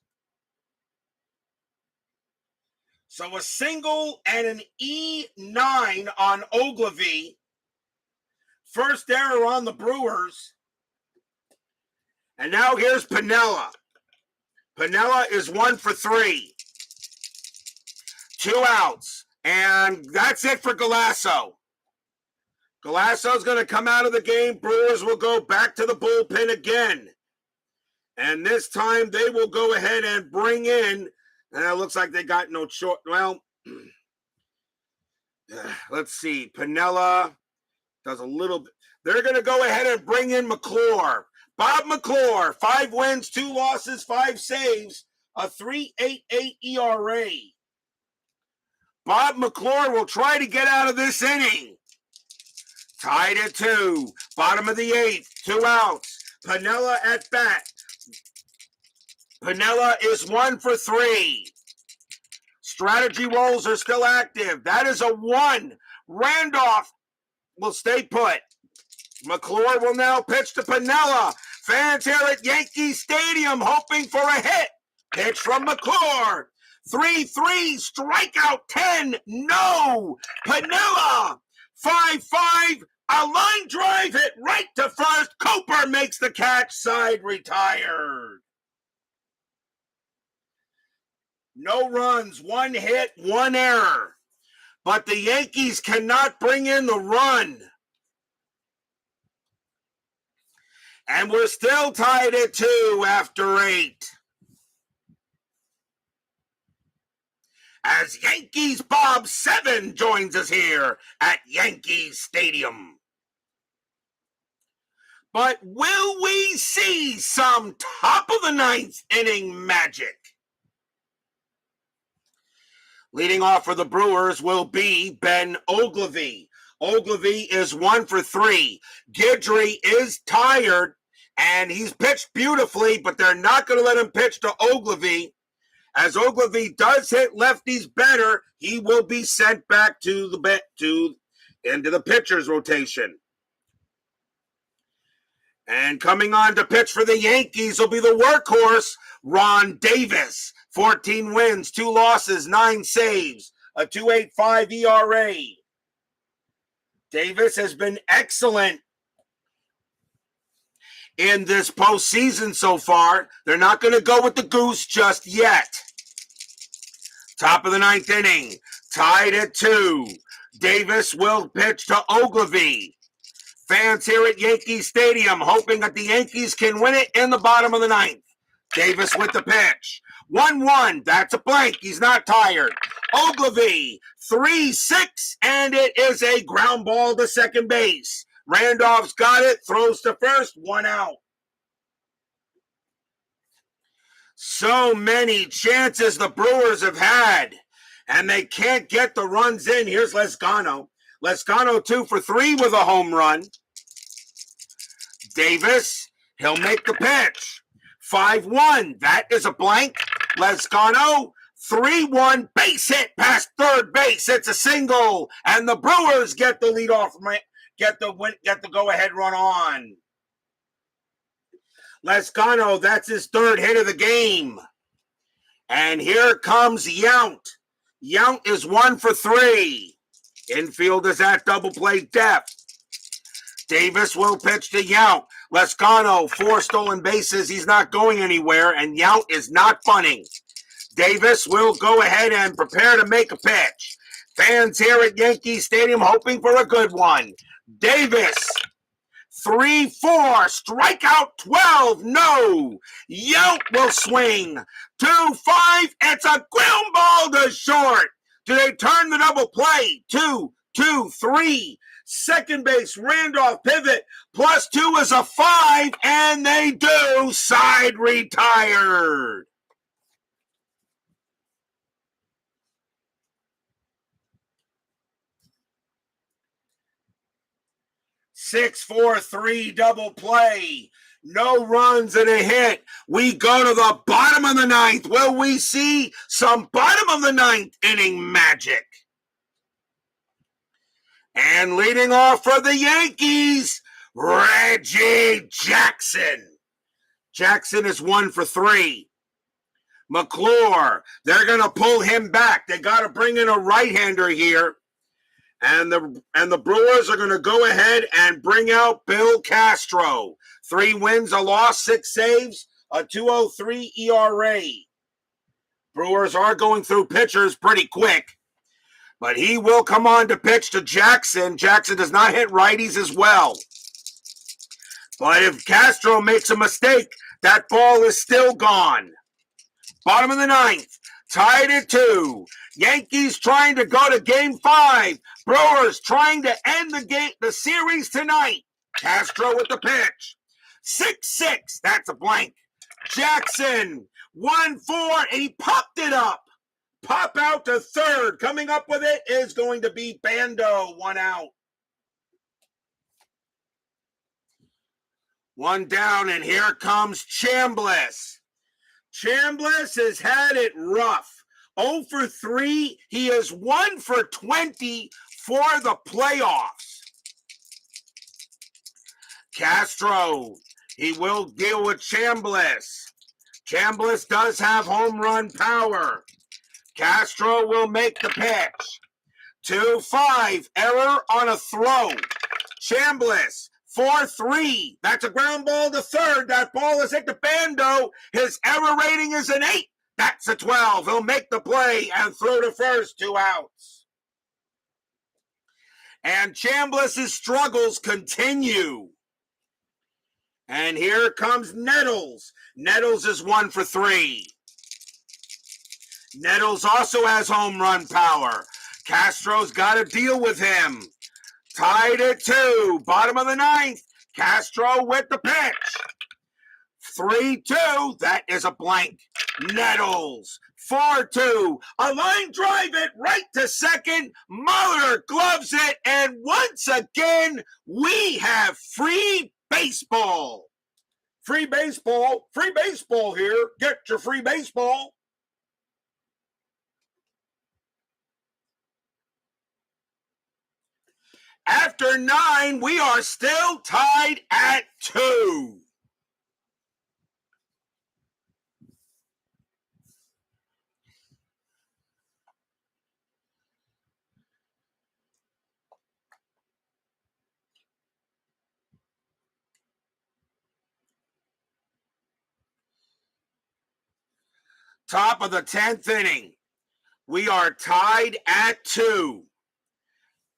So a single and an E9 on Ogilvy. First error on the Brewers. And now here's Piniella. Piniella is 1 for 3. 2 outs. And that's it for Galasso. Galasso's going to come out of the game. Brewers will go back to the bullpen again. And this time they will go ahead and bring in, and it looks like they got no choice. Well, let's see. Piniella does a little bit. They're going to go ahead and bring in McClure. Bob McClure, 5 wins, 2 losses, 5 saves, a 3.88 ERA. Bob McClure will try to get out of this inning. Tied at 2. Bottom of the 8th. 2 outs. Piniella at bat. Piniella is 1 for 3. Strategy rolls are still active. That is a 1. Randolph will stay put. McClure will now pitch to Piniella. Fans here at Yankee Stadium hoping for a hit. Pitch from McClure. 3-3. Strikeout 10. No. Piniella. 5-5. A line drive hit right to first. Cooper makes the catch. Side retired. No runs, 1 hit, 1 error. But the Yankees cannot bring in the run. And we're still tied at 2 after 8. As Yankees Bob 7 joins us here at Yankee Stadium. But will we see some top of the 9th inning magic? Leading off for the Brewers will be Ben Ogilvy. Ogilvy is 1 for 3. Guidry is tired, and he's pitched beautifully, but they're not going to let him pitch to Ogilvy. As Ogilvy does hit lefties better, he will be sent back to into the pitcher's rotation. And coming on to pitch for the Yankees will be the workhorse, Ron Davis. 14 wins, 2 losses, 9 saves, a 2.85 ERA. Davis has been excellent in this postseason so far. They're not going to go with the goose just yet. Top of the 9th inning, tied at 2. Davis will pitch to Ogilvy. Fans here at Yankee Stadium hoping that the Yankees can win it in the bottom of the 9th. Davis with the pitch. 1-1. That's a blank. He's not tired. Ogilvy, 3-6, and it is a ground ball to second base. Randolph's got it, throws to first, 1 out. So many chances the Brewers have had, and they can't get the runs in. Here's Lezcano. Lezcano 2 for 3 with a home run. Davis, he'll make the pitch. 5-1. That is a blank. Lezcano, 3-1 base hit past third base. It's a single, and the Brewers get the lead off, get the go-ahead run on. Lezcano, that's his 3rd hit of the game. And here comes Yount. Yount is 1 for 3. Infield is at double play depth. Davis will pitch to Yount. Lezcano, 4 stolen bases. He's not going anywhere, and Yount is not punting. Davis will go ahead and prepare to make a pitch. Fans here at Yankee Stadium hoping for a good one. Davis, 3-4, strikeout 12, no. Yout will swing. 2-5, it's a ground ball to short. Do they turn the double play? 2-2-3. Second base, Randolph pivot, +2 is a 5, and they do. Side retired. 6-4-3 double play. No runs and a hit. We go to the bottom of the ninth. Will we see some bottom of the ninth inning magic? And leading off for the Yankees, Reggie Jackson. Jackson is 1 for 3. McClure, they're going to pull him back. They got to bring in a right-hander here. And the Brewers are going to go ahead and bring out Bill Castro. 3 wins, a loss, 6 saves, a 2.03 ERA. Brewers are going through pitchers pretty quick, but he will come on to pitch to Jackson. Jackson does not hit righties as well. But if Castro makes a mistake, that ball is still gone. Bottom of the ninth, tied at 2. Yankees trying to go to game 5. Brewers trying to end the series tonight. Castro with the pitch. 6-6, that's a blank. Jackson, 1-4, and he popped it up. Pop out to third. Coming up with it is going to be Bando, 1 out. 1 down, and here comes Chambliss. Chambliss has had it rough. 0 for 3. He is 1 for 20 for the playoffs. Castro, he will deal with Chambliss. Chambliss does have home run power. Castro will make the pitch. 2-5, error on a throw. Chambliss, 4-3. That's a ground ball to third. That ball is hit to Bando. His error rating is an 8. That's a 12. He'll make the play and throw to first, 2 outs. And Chambliss's struggles continue. And here comes Nettles. Nettles is 1 for 3. Nettles also has home run power. Castro's got to deal with him. Tied at 2. Bottom of the ninth. Castro with the pitch. 3-2. That is a blank. Nettles. 4-2. A line drive it right to second. Muller gloves it. And once again, we have free baseball. Free baseball. Free baseball here. Get your free baseball. After 9, we are still tied at 2. Top of the 10th inning. We are tied at 2.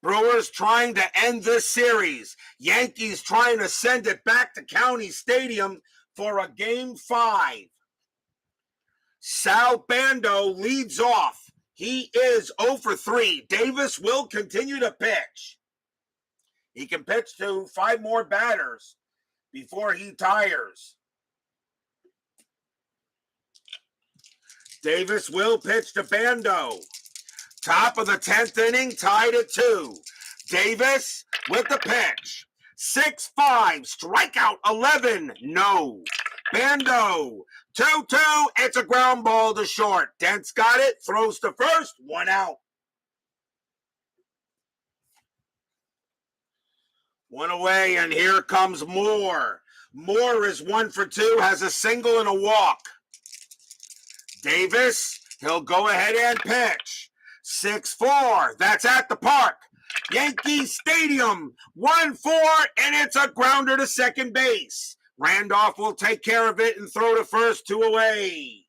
Brewers trying to end this series. Yankees trying to send it back to County Stadium for a game 5. Sal Bando leads off. He is 0 for 3. Davis will continue to pitch. He can pitch to 5 more batters before he tires. Davis will pitch to Bando. Top of the 10th inning, tied at 2. Davis with the pitch. 6-5, strikeout 11, no. Bando, 2-2, it's a ground ball to short. Dent's got it, throws to first, 1 out. 1 away, and here comes Moore. Moore is 1 for 2, has a single and a walk. Davis, he'll go ahead and pitch. 6-4, that's at the park. Yankee Stadium, 1-4, and it's a grounder to second base. Randolph will take care of it and throw to first, 2 away.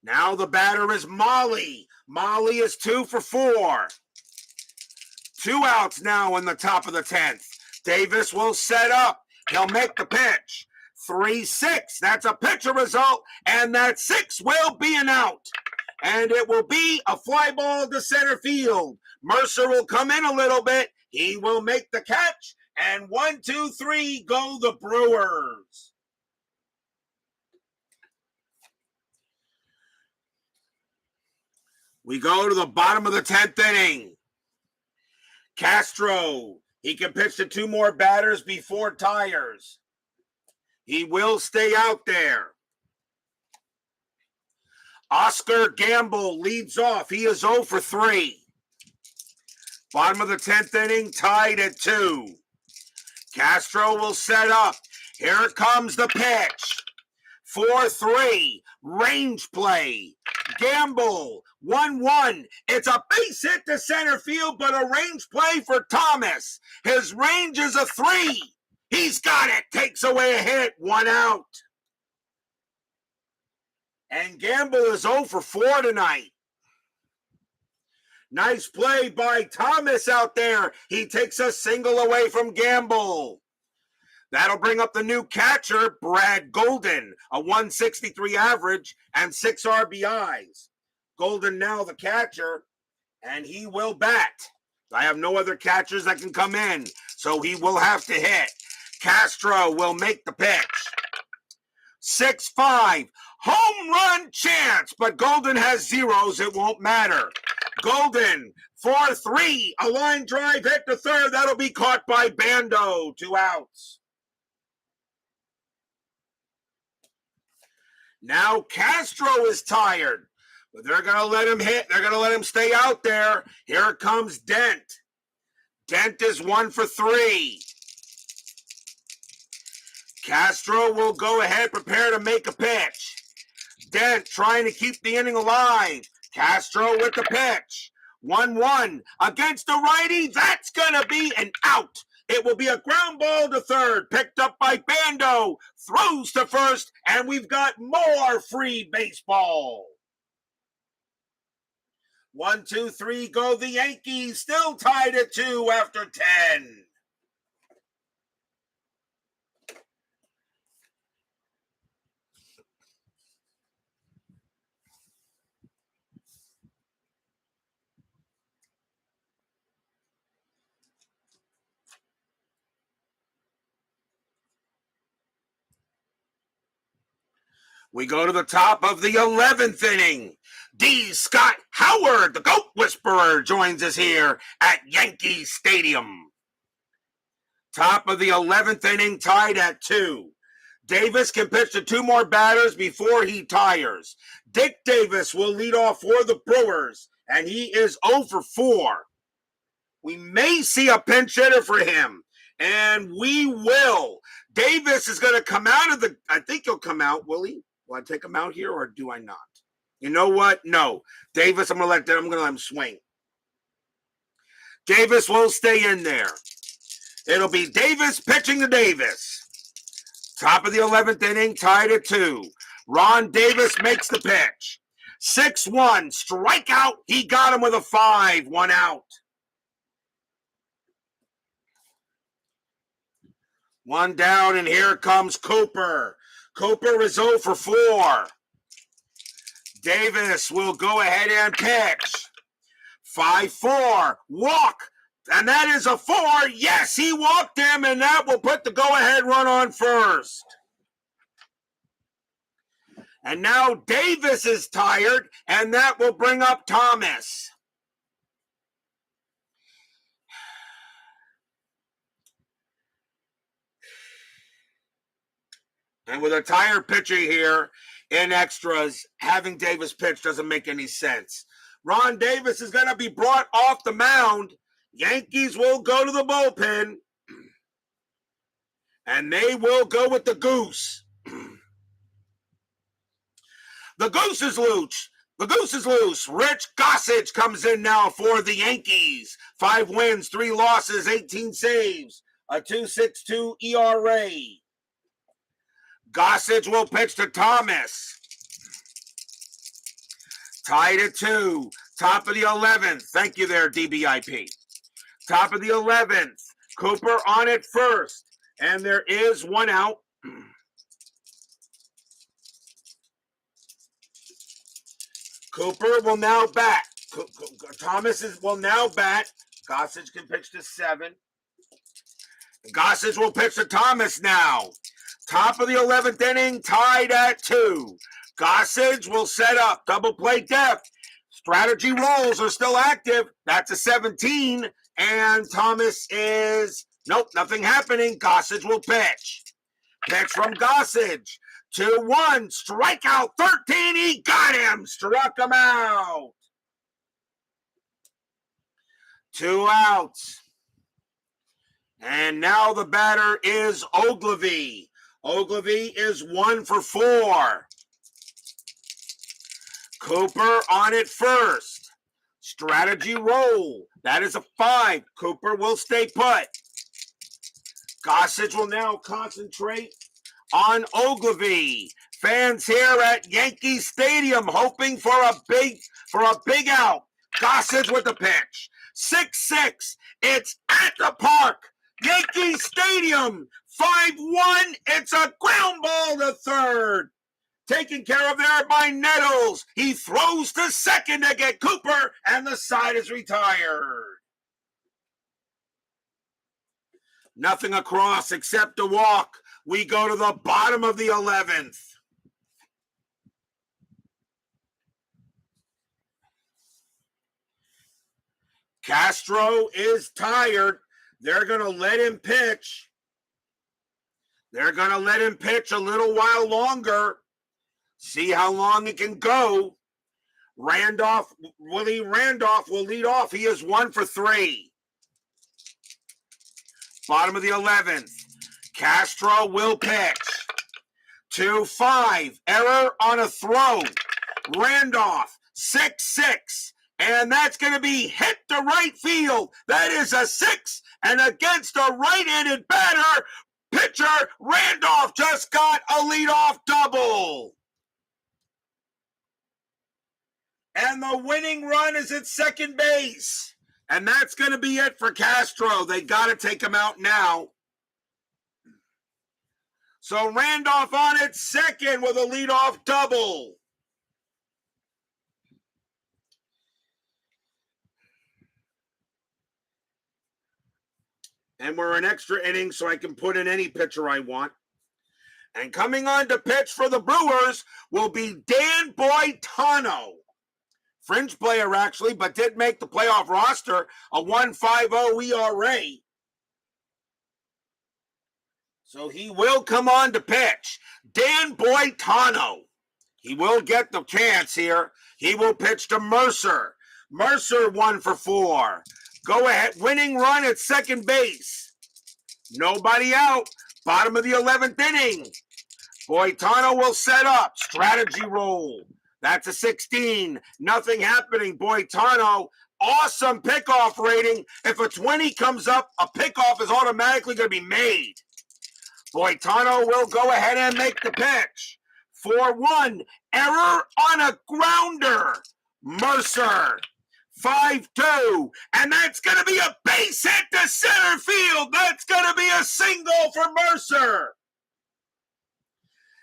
Now the batter is Molly. Molly is 2 for 4. 2 outs now in the top of the 10th. Davis will set up. He'll make the pitch. 3-6. That's a pitcher result, and that 6 will be an out. And it will be a fly ball to center field. Mercer will come in a little bit. He will make the catch. And 1, 2, 3 go the Brewers. We go to the bottom of the 10th inning. Castro, he can pitch to 2 more batters before tires. He will stay out there. Oscar Gamble leads off. He is 0 for 3. Bottom of the 10th inning, tied at 2. Castro will set up. Here comes the pitch. 4-3. Range play. Gamble. 1-1. It's a base hit to center field, but a range play for Thomas. His range is a 3. He's got it. Takes away a hit. 1 out. And Gamble is 0 for 4 tonight. Nice play by Thomas out there. He takes a single away from Gamble. That'll bring up the new catcher, Brad Golden, a 163 average and 6 RBIs. Golden now the catcher, and he will bat. I have no other catchers that can come in, so he will have to hit. Castro will make the pitch. 6-5, home run chance, but Golden has zeros. It won't matter. Golden, 4-3, a line drive hit to third. That'll be caught by Bando. 2 outs. Now Castro is tired, but they're going to let him hit. They're going to let him stay out there. Here comes Dent. Dent is 1 for 3. Castro will go ahead, prepare to make a pitch. Dent trying to keep the inning alive. Castro with the pitch. 1-1 against the righty. That's going to be an out. It will be a ground ball to third, picked up by Bando, throws to first, and we've got more free baseball. 1, 2, 3 go the Yankees, still tied at 2 after 10. We go to the top of the 11th inning. D. Scott Howard, the Goat Whisperer, joins us here at Yankee Stadium. Top of the 11th inning, tied at 2. Davis can pitch to 2 more batters before he tires. Dick Davis will lead off for the Brewers, and he is 0 for 4. We may see a pinch hitter for him, and we will. Davis is going to come out of the, I think he'll come out, will he? Will I take him out here or do I not? You know what? No. Davis, I'm going to let him swing. Davis will stay in there. It'll be Davis pitching to Davis. Top of the 11th inning, tied at 2. Ron Davis makes the pitch. 6-1, strikeout. He got him with a 5, 1 out. 1 down, and here comes Cooper. Cooper is 0 for 4. Davis will go ahead and pitch. 5-4, walk, and that is a 4. Yes, he walked him, and that will put the go-ahead run on first. And now Davis is tired, and that will bring up Thomas. And with a tired pitcher here in extras, having Davis pitch doesn't make any sense. Ron Davis is going to be brought off the mound. Yankees will go to the bullpen. And they will go with the Goose. The Goose is loose. The Goose is loose. Rich Gossage comes in now for the Yankees. 5 wins, 3 losses, 18 saves. A 2.62 ERA. Gossage will pitch to Thomas. tied at 2. Top of the 11th. Thank you there, DBIP. Top of the 11th. Cooper on it first. And there is one out. Cooper will now bat. Thomas will now bat. Gossage can pitch to 7. Gossage will pitch to Thomas now. Top of the 11th inning, tied at 2. Gossage will set up. Double play depth. Strategy rolls are still active. That's a 17. And Thomas is, nope, nothing happening. Gossage will pitch. Pitch from Gossage. 2-1. Strikeout 13. He got him. Struck him out. 2 outs. And now the batter is Ogilvy. Ogilvy is 1 for 4. Cooper on it first. Strategy roll. That is a 5. Cooper will stay put. Gossage will now concentrate on Ogilvy. Fans here at Yankee Stadium hoping for a big out. Gossage with the pitch. 6-6. It's at the park. Yankee Stadium. 5-1. It's a ground ball to third. Taken care of there by Nettles. He throws to second to get Cooper, and the side is retired. Nothing across except a walk. We go to the bottom of the 11th. Castro is tired. They're going to let him pitch. They're going to let him pitch a little while longer. See how long he can go. Willie Randolph will lead off. He is 1 for 3. Bottom of the 11th. Castro will pitch. 2-5. Error on a throw. Randolph, 6-6. And that's going to be hit to right field. That is a 6. And against a right-handed batter, pitcher Randolph just got a leadoff double. And the winning run is at second base. And that's going to be it for Castro. They got to take him out now. So Randolph on at second with a leadoff double. And we're an extra inning, so I can put in any pitcher I want. And coming on to pitch for the Brewers will be Dan Boitano. Fringe player, actually, but did make the playoff roster, a 1.50 ERA. So he will come on to pitch. Dan Boitano. He will get the chance here. He will pitch to Mercer. Mercer 1 for 4. Go ahead. Winning run at second base. Nobody out. Bottom of the 11th inning. Boitano will set up. Strategy roll. That's a 16. Nothing happening. Boitano, awesome pickoff rating. If a 20 comes up, a pickoff is automatically going to be made. Boitano will go ahead and make the pitch. 4-1. Error on a grounder. Mercer. 5-2. And that's going to be a base hit to center field. That's going to be a single for Mercer.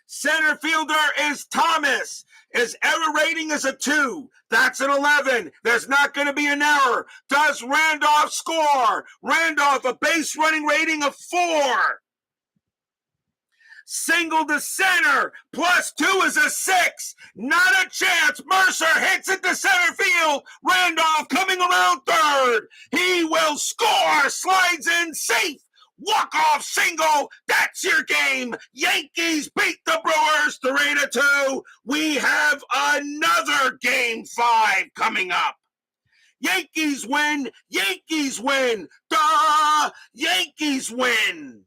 Center fielder is Thomas. His error rating is a 2. That's an 11. There's not going to be an error. Does Randolph score? Randolph, a base running rating of 4. Single to center, +2 is a 6. Not a chance. Mercer hits it to center field. Randolph coming around third. He will score. Slides in safe. Walk-off single. That's your game. Yankees beat the Brewers 3-2. We have another Game 5 coming up. Yankees win. Yankees win. Duh! Yankees win.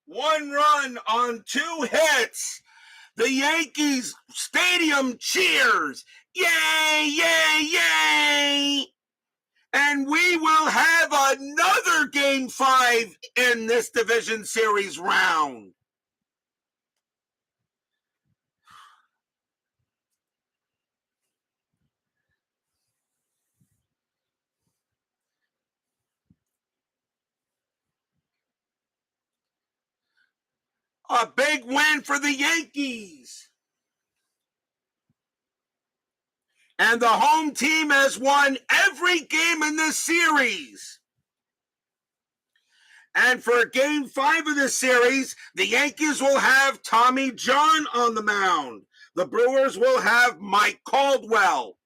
One run on 2 hits. The Yankees stadium cheers. Yay, yay, yay. And we will have another Game 5 in this division series round. A big win for the Yankees. And the home team has won every game in this series. And for Game 5 of this series, the Yankees will have Tommy John on the mound. The Brewers will have Mike Caldwell.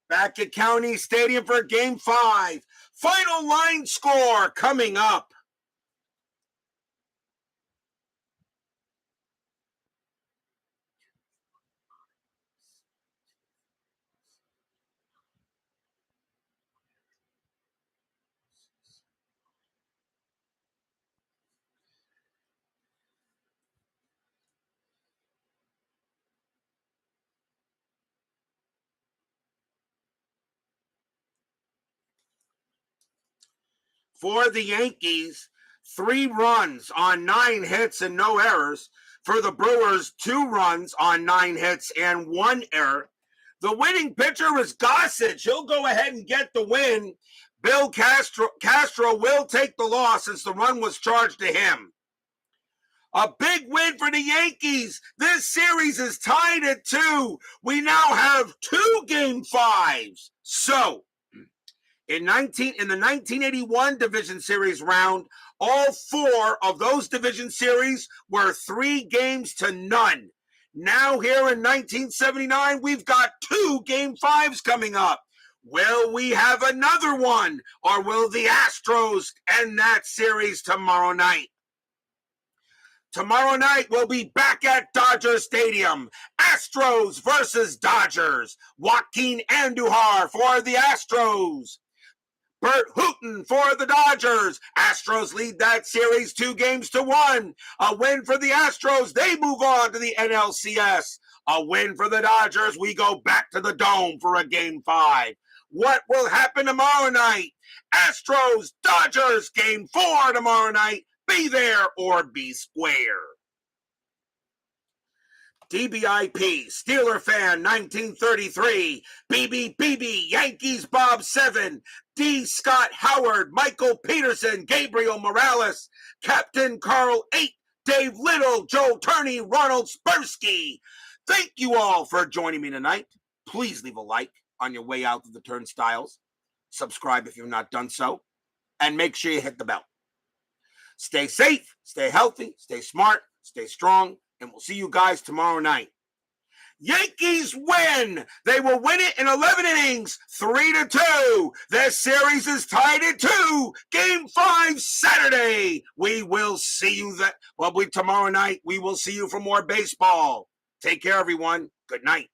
Back at County Stadium for Game 5. Final line score coming up. For the Yankees, 3 runs on 9 hits and no errors. For the Brewers, 2 runs on 9 hits and 1 error. The winning pitcher is Gossage. He'll go ahead and get the win. Bill Castro will take the loss since the run was charged to him. A big win for the Yankees. This series is tied at 2. We now have 2 Game 5s. So, in the 1981 Division Series round, all 4 of those Division Series were 3 games to none. Now here in 1979, we've got 2 Game 5s coming up. Will we have another one, or will the Astros end that series tomorrow night? Tomorrow night, we'll be back at Dodger Stadium. Astros versus Dodgers. Joaquin Andujar for the Astros. Bert Hooton for the Dodgers. Astros lead that series 2 games to 1. A win for the Astros. They move on to the NLCS. A win for the Dodgers. We go back to the Dome for a Game 5. What will happen tomorrow night? Astros, Dodgers, Game 4 tomorrow night. Be there or be square. DBIP, Steeler Fan 1933, BB, Yankees Bob 7, D. Scott Howard, Michael Peterson, Gabriel Morales, Captain Carl 8, Dave Little, Joe Turney, Ronald Spersky. Thank you all for joining me tonight. Please leave a like on your way out to the turnstiles. Subscribe if you've not done so. And make sure you hit the bell. Stay safe, stay healthy, stay smart, stay strong, and we'll see you guys tomorrow night. Yankees win. They will win it in 11 innings, 3-2. Their series is tied at 2. Game 5 Saturday. We will see you tomorrow night. We will see you for more baseball. Take care, everyone. Good night.